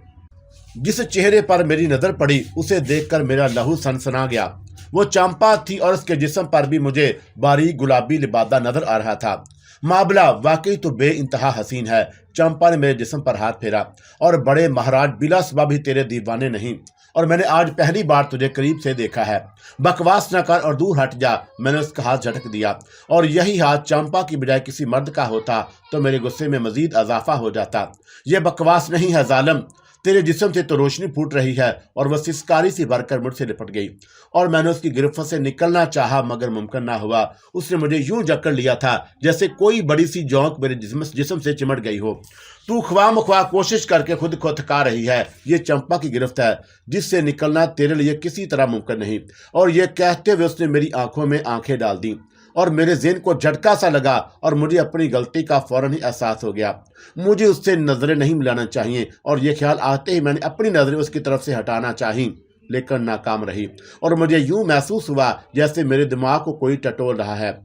जिस चेहरे पर मेरी नजर पड़ी उसे देखकर मेरा लहू सनसना गया। वो चंपा थी और उसके जिस्म पर भी मुझे बारीक गुलाबी लिबादा नजर आ रहा था। माबला वाकई तो बे इंतहा हसीन है। चंपा ने मेरे जिस्म पर हाथ फेरा, और बड़े महाराज बिला सबब ही तेरे दीवाने नहीं, और मैंने आज पहली बार तुझे करीब से देखा है। बकवास न कर और दूर हट जा। मैंने उसका हाथ झटक दिया, और यही हाथ चंपा की बजाय किसी मर्द का होता तो मेरे गुस्से में मजीद इजाफा हो जाता। यह बकवास नहीं है जालिम, तेरे जिस्म से तो रोशनी फूट रही है। और वह सिसकारी सी भरकर मुझसे लिपट गई, और मैंने उसकी गिरफ्त से निकलना चाहा मगर मुमकिन ना हुआ। उसने मुझे यूं जकड़ लिया था जैसे कोई बड़ी सी जौंक मेरे जिस्म से चिमट गई हो। तू ख्वाह कोशिश करके खुद को थका रही है। ये चंपा की गिरफ्त है जिससे निकलना तेरे लिए किसी तरह मुमकिन नहीं। और ये कहते हुए उसने मेरी आंखों में आंखें डाल दी, और मेरे ज़हन को झटका सा लगा और मुझे अपनी गलती का फौरन ही एहसास हो गया। मुझे उससे नजरें नहीं मिलाना चाहिए, और यह ख्याल आते ही मैंने अपनी नजरें उसकी तरफ से हटाना चाही लेकिन नाकाम रही। और मुझे यूं महसूस हुआ जैसे मेरे दिमाग को कोई टटोल रहा है।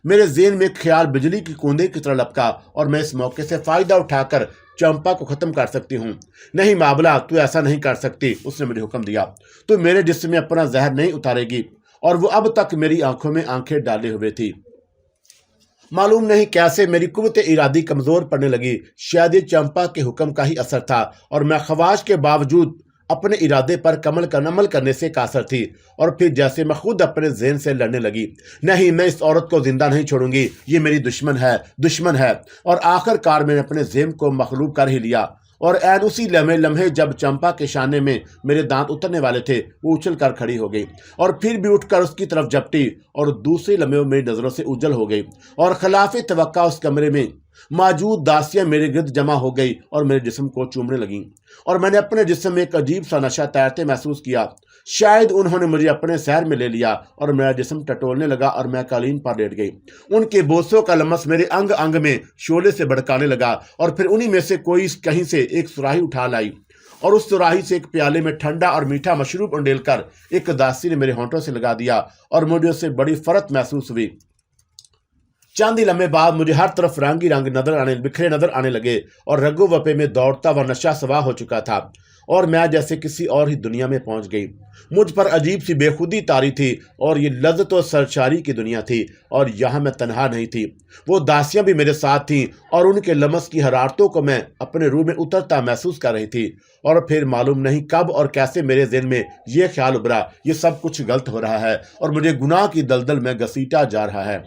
मेरे ज़हन में ख्याल बिजली की कूंदे की तरह लपका, और मैं इस मौके से फायदा उठाकर चंपा को खत्म कर सकती हूँ। नहीं माबला, तू ऐसा नहीं कर सकती, उसने मुझे हुक्म दिया। तू मेरे जिस्म में अपना जहर नहीं उतारेगी। और वो अब तक मेरी आंखों में आंखें डाले हुए थी। मालूम नहीं कैसे मेरी कुव्वत इरादी कमजोर पड़ने लगी। शायद ये चंपा के हुक्म का ही असर था, और मैं ख्वाहिश के बावजूद अपने इरादे पर अमल करने से कासर थी। और फिर जैसे मैं खुद अपने ज़हन से लड़ने लगी, नहीं, मैं इस औरत को जिंदा नहीं छोड़ूंगी, ये मेरी दुश्मन है। और आखिरकार मैंने अपने ज़हन को मखलूब कर ही लिया। और ऐन उसी लम्हे जब चंपा के शाने में मेरे दांत उतरने वाले थे, वो उछल कर खड़ी हो गई और फिर भी उठकर उसकी तरफ झपटी और दूसरे लम्हे मेरी नज़रों से उजल हो गई। और खिलाफ तवक्का उस कमरे में मौजूद दासियां मेरे गिर्द जमा हो गई और मेरे जिस्म को चूमने लगीं। और मैंने अपने जिस्म में एक अजीब सा नशा तैरते महसूस किया। शायद उन्होंने मुझे अपने शहर में ले लिया और मेरा जिस्म टटोलने लगा और मैं कालीन पर लेट गई। उनके बोसों का लमस मेरे अंग अंग में शोले से भड़काने लगा। और फिर उन्हीं में से कोई कहीं से एक सुराही उठा लाई और उस सुराही से एक प्याले में ठंडा और मीठा मशरूब उंडेल कर एक दासी ने मेरे होंठों से लगा दिया और मुझे उससे बड़ी फरत महसूस हुई। चंद ही लम्हे बाद मुझे हर तरफ रंगी रंग बिखरे नजर आने लगे और रगो वपे में दौड़ता हुआ नशा सवार हो चुका था और मैं जैसे किसी और ही दुनिया में पहुंच गई। मुझ पर अजीब सी बेखुदी तारी थी और ये लज्जत और सरशारी की दुनिया थी। और यहाँ मैं तन्हा नहीं थी, वो दासियां भी मेरे साथ थीं और उनके लमस की हरारतों को मैं अपने रूह में उतरता महसूस कर रही थी। और फिर मालूम नहीं कब और कैसे मेरे ज़हन में ये ख्याल उभरा, ये सब कुछ गलत हो रहा है और मुझे गुनाह की दलदल में घसीटा जा रहा है।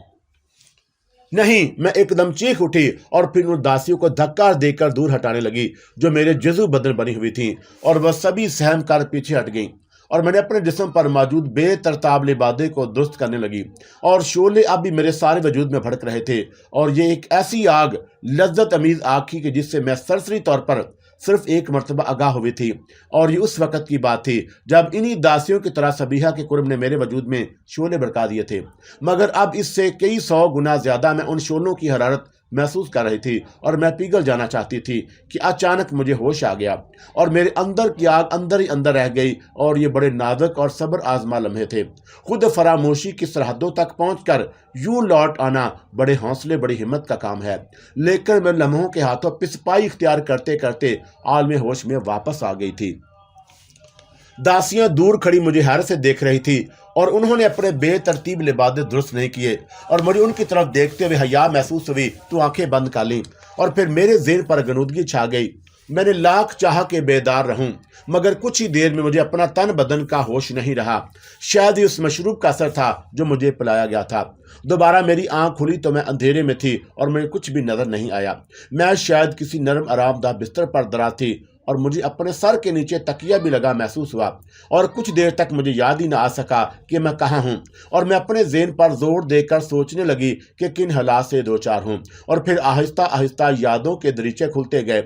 नहीं, मैं एकदम चीख उठी और फिर उन दासियों को धक्का देकर दूर हटाने लगी जो मेरे जज़्बू बदन बनी हुई थीं और वह सभी सहम कर पीछे हट गईं। और मैंने अपने जिस्म पर मौजूद बेतरताब लिबादे को दुरुस्त करने लगी और शोले अब भी मेरे सारे वजूद में भड़क रहे थे। और ये एक ऐसी आग, लज्जत अमीज आग थी कि जिससे मैं सरसरी तौर पर सिर्फ एक मरतबा आगाह हुई थी। और ये उस वक़्त की बात थी जब इन्हीं दासियों की तरह सबीहा के कुर्ब ने मेरे वजूद में शोले भड़का दिए थे। मगर अब इससे कई 100 गुना ज़्यादा मैं उन शोलों की हरारत महसूस कर रही थी और मैं पिघल जाना चाहती थी कि अचानक मुझे होश आ गया और मेरे अंदर की आग अंदर ही अंदर रह गई। और ये बड़े नाजुक और सब्र आजमा लम्हे थे। खुद फरामोशी की सरहदों तक पहुंचकर यूं लौट आना बड़े हौसले, बड़ी हिम्मत का काम है। लेकर मैं लम्हों के हाथों पिसपाई इख्तियार करते करते आलमे होश में वापस आ गई थी। दासियां दूर खड़ी मुझे हैरत से देख रही थी और उन्होंने अपने बेतरतीब लिबादे दुरुस्त नहीं किए और मुझे उनकी तरफ देखते हुए हया महसूस हुई तो आंखें बंद कर लीं। और फिर मेरे ज़हन पर गनूदगी छा गई। मैंने लाख चाह के बेदार रहूं मगर कुछ ही देर में मुझे अपना तन बदन का होश नहीं रहा। शायद ही उस मशरूब का असर था जो मुझे पिलाया गया था। दोबारा मेरी आंख खुली तो मैं अंधेरे में थी और मुझे कुछ भी नजर नहीं आया। मैं शायद किसी नरम आरामदाह बिस्तर पर दराज थी और मुझे अपने सर के नीचे तकिया भी लगा महसूस हुआ। और कुछ देर तक मुझे याद ही ना आ सका कि मैं कहाँ हूँ। और मैं अपने ज़हन पर जोर देकर सोचने लगी कि किन हालात से दो चार हूँ। और फिर आहिस्ता आहिस्ता यादों के दरीचे खुलते गए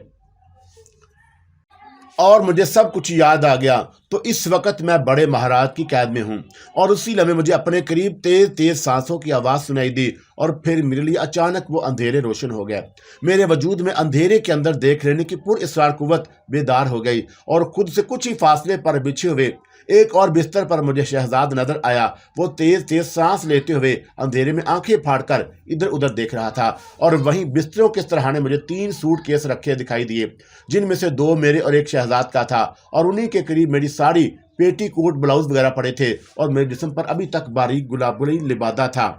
और मुझे सब कुछ याद आ गया। तो इस वक्त मैं बड़े महाराज की कैद में हूँ। और उसी लम्हे मुझे अपने करीब तेज तेज सांसों की आवाज़ सुनाई दी और फिर मेरे लिए अचानक वो अंधेरे रोशन हो गए। मेरे वजूद में अंधेरे के अंदर देख लेने की पुरअसरार कुव्वत बेदार हो गई और खुद से कुछ ही फासले पर बिछे हुए एक और बिस्तर पर मुझे शहजाद नजर आया। वो तेज तेज सांस लेते हुए अंधेरे में आंखें फाड़कर इधर उधर देख रहा था। और वहीं बिस्तरों के सराहने मुझे 3 सूटकेस रखे दिखाई दिए जिनमें से 2 मेरे और एक शहजाद का था। और उन्हीं के करीब मेरी साड़ी, पेटी कोट, ब्लाउज वगैरह पड़े थे और मेरे जिस्म पर अभी तक बारीक गुलाबी लिबादा था।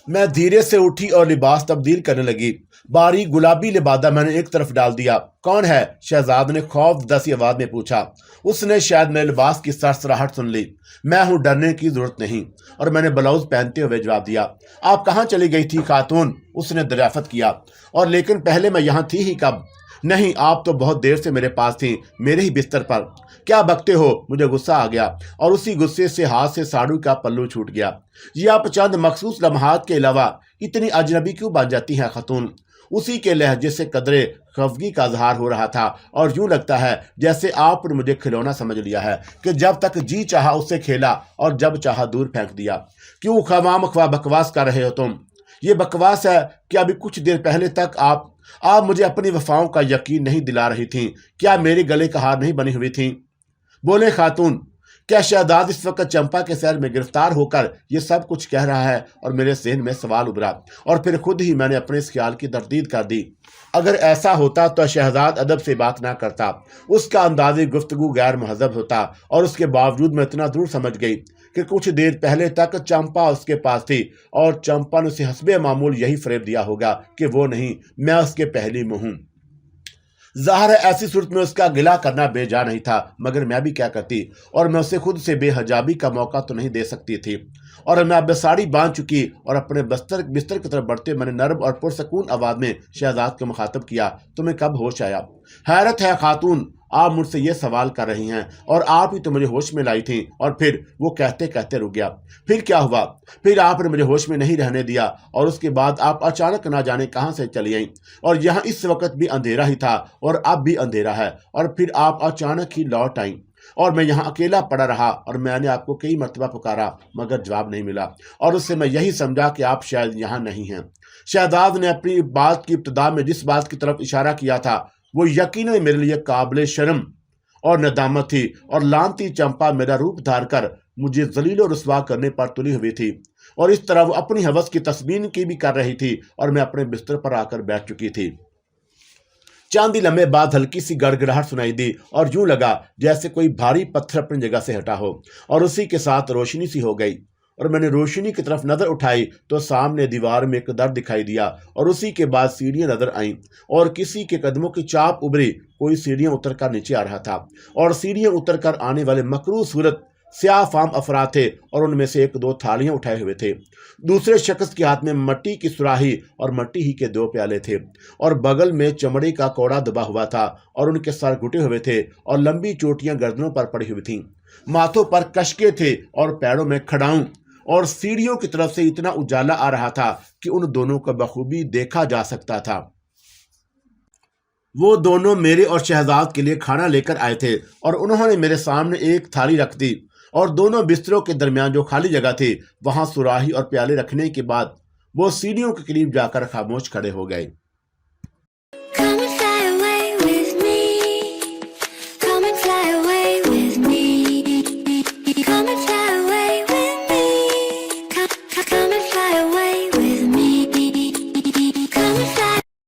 मैं धीरे से उठी और लिबास तब्दील करने लगी। बारीक गुलाबी लिबादा मैंने एक तरफ डाल दिया। कौन है? शहजाद ने खौफजदा सी आवाज में पूछा। उसने शायद मेरे लिबास की सरसराहट सुन ली। मैं हूँ, डरने की जरूरत नहीं। और मैंने ब्लाउज पहनते हुए जवाब दिया। आप कहाँ चली गई थी खातून? उसने दरियाफत किया। और लेकिन पहले मैं यहाँ थी ही कब? नहीं, आप तो बहुत देर से मेरे पास थी, मेरे ही बिस्तर पर। क्या बकते हो? मुझे गुस्सा आ गया और उसी गुस्से से हाथ से साड़ू का पल्लू छूट गया। ये आप चंद मखसूस लम्हात के अलावा इतनी अजनबी क्यों बन जाती हैं खातून? उसी के लहजे से कदरे खफगी का इजहार हो रहा था और यूं लगता है जैसे आपने मुझे खिलौना समझ लिया है कि जब तक जी चाहा उससे खेला और जब चाहा दूर फेंक दिया। क्यों खवामखवा बकवास कर रहे हो तुम? ये बकवास है कि अभी कुछ देर पहले तक आप मुझे अपनी वफाओं का यकीन नहीं दिला रही थीं। क्या मेरे गले का हार नहीं बनी हुई थी? बोले खातून। क्या शहजाद इस वक्त चंपा के शहर में गिरफ्तार होकर ये सब कुछ कह रहा है? और मेरे ज़हन में सवाल उभरा और फिर खुद ही मैंने अपने इस ख्याल की तरदीद कर दी। अगर ऐसा होता तो शहजाद अदब से बात ना करता, उसका अंदाज़े गुफ्तगू गैर महज़ब होता। और उसके बावजूद मैं इतना दूर समझ गई कि कुछ देर पहले तक चंपा उसके पास थी और चंपा ने उसे हस्बे मामूल यही फरेब दिया होगा कि वो नहीं, मैं उसके पहली मुँह हूँ। ظاہر ہے ایسی صورت میں اس کا گلہ کرنا بے جا نہیں تھا، مگر میں بھی کیا کرتی، اور میں اسے خود سے بے حجابی کا موقع تو نہیں دے سکتی تھی۔ اور میں اب ساڑی باندھ چکی اور اپنے بستر کی طرف بڑھتے میں نے نرم اور پرسکون آواز میں شہزاد کو مخاطب کیا، تمہیں کب ہوش آیا؟ حیرت ہے خاتون، آپ مجھ سے یہ سوال کر رہی ہیں، اور آپ ہی تو مجھے ہوش میں لائی تھیں۔ اور پھر وہ کہتے کہتے رک گیا۔ پھر کیا ہوا؟ پھر آپ نے مجھے ہوش میں نہیں رہنے دیا، اور اس کے بعد آپ اچانک نہ جانے کہاں سے چلی آئیں، اور یہاں اس وقت بھی اندھیرا ہی تھا اور اب بھی اندھیرا ہے، اور پھر آپ اچانک ہی لوٹ آئیں، اور میں یہاں اکیلا پڑا رہا، اور میں نے آپ کو کئی مرتبہ پکارا مگر جواب نہیں ملا، اور اس سے میں یہی سمجھا کہ آپ شاید یہاں نہیں ہیں۔ شہزاد نے اپنی بات کی ابتدا میں جس بات کی طرف اشارہ کیا تھا وہ یقیناً میرے لیے قابل شرم اور ندامت تھی، اور لانتی چمپا میرا روپ دھار کر مجھے ذلیل و رسوا کرنے پر تلی ہوئی تھی، اور اس طرح وہ اپنی ہوس کی تسبین کی بھی کر رہی تھی، اور میں اپنے بستر پر آ کر بیٹھ چکی تھی۔ چاندی لمحے بعد ہلکی سی گڑ گڑاہٹ سنائی دی، اور یوں لگا جیسے کوئی بھاری پتھر اپنی جگہ سے ہٹا ہو، اور اسی کے ساتھ روشنی سی ہو گئی، اور میں نے روشنی کی طرف نظر اٹھائی تو سامنے دیوار میں ایک در دکھائی دیا، اور اسی کے بعد سیڑھیاں نظر آئیں، اور کسی کے قدموں کی چاپ ابھری، کوئی سیڑھیاں اتر کر نیچے آ رہا تھا، اور سیڑھیاں اتر کر آنے والے مکروہ صورت سیاہ فام افراد تھے، اور ان میں سے ایک دو تھالیاں اٹھائے ہوئے تھے۔ دوسرے شخص کے ہاتھ میں مٹی کی سراہی اور مٹی ہی کے 2 پیالے تھے، اور بغل میں چمڑے کا کوڑا دبا ہوا تھا، اور ان کے سر گھٹے ہوئے تھے، اور لمبی چوٹیاں گردنوں پر پڑی ہوئی تھیں، ماتھوں پر کشکے تھے، اور پیروں میں کھڑاؤں، اور سیڑھیوں کی طرف سے اتنا اجالا آ رہا تھا کہ ان دونوں کو بخوبی دیکھا جا سکتا تھا۔ وہ دونوں میرے اور شہزاد کے لیے کھانا لے کر آئے تھے، اور انہوں نے میرے سامنے ایک تھالی رکھ دی، اور دونوں بستروں کے درمیان جو خالی جگہ تھی وہاں سراہی اور پیالے رکھنے کے بعد وہ سیڑھیوں کے قریب جا کر خاموش کھڑے ہو گئے۔ Come and fly away with me. Come and fly away with me. Come and fly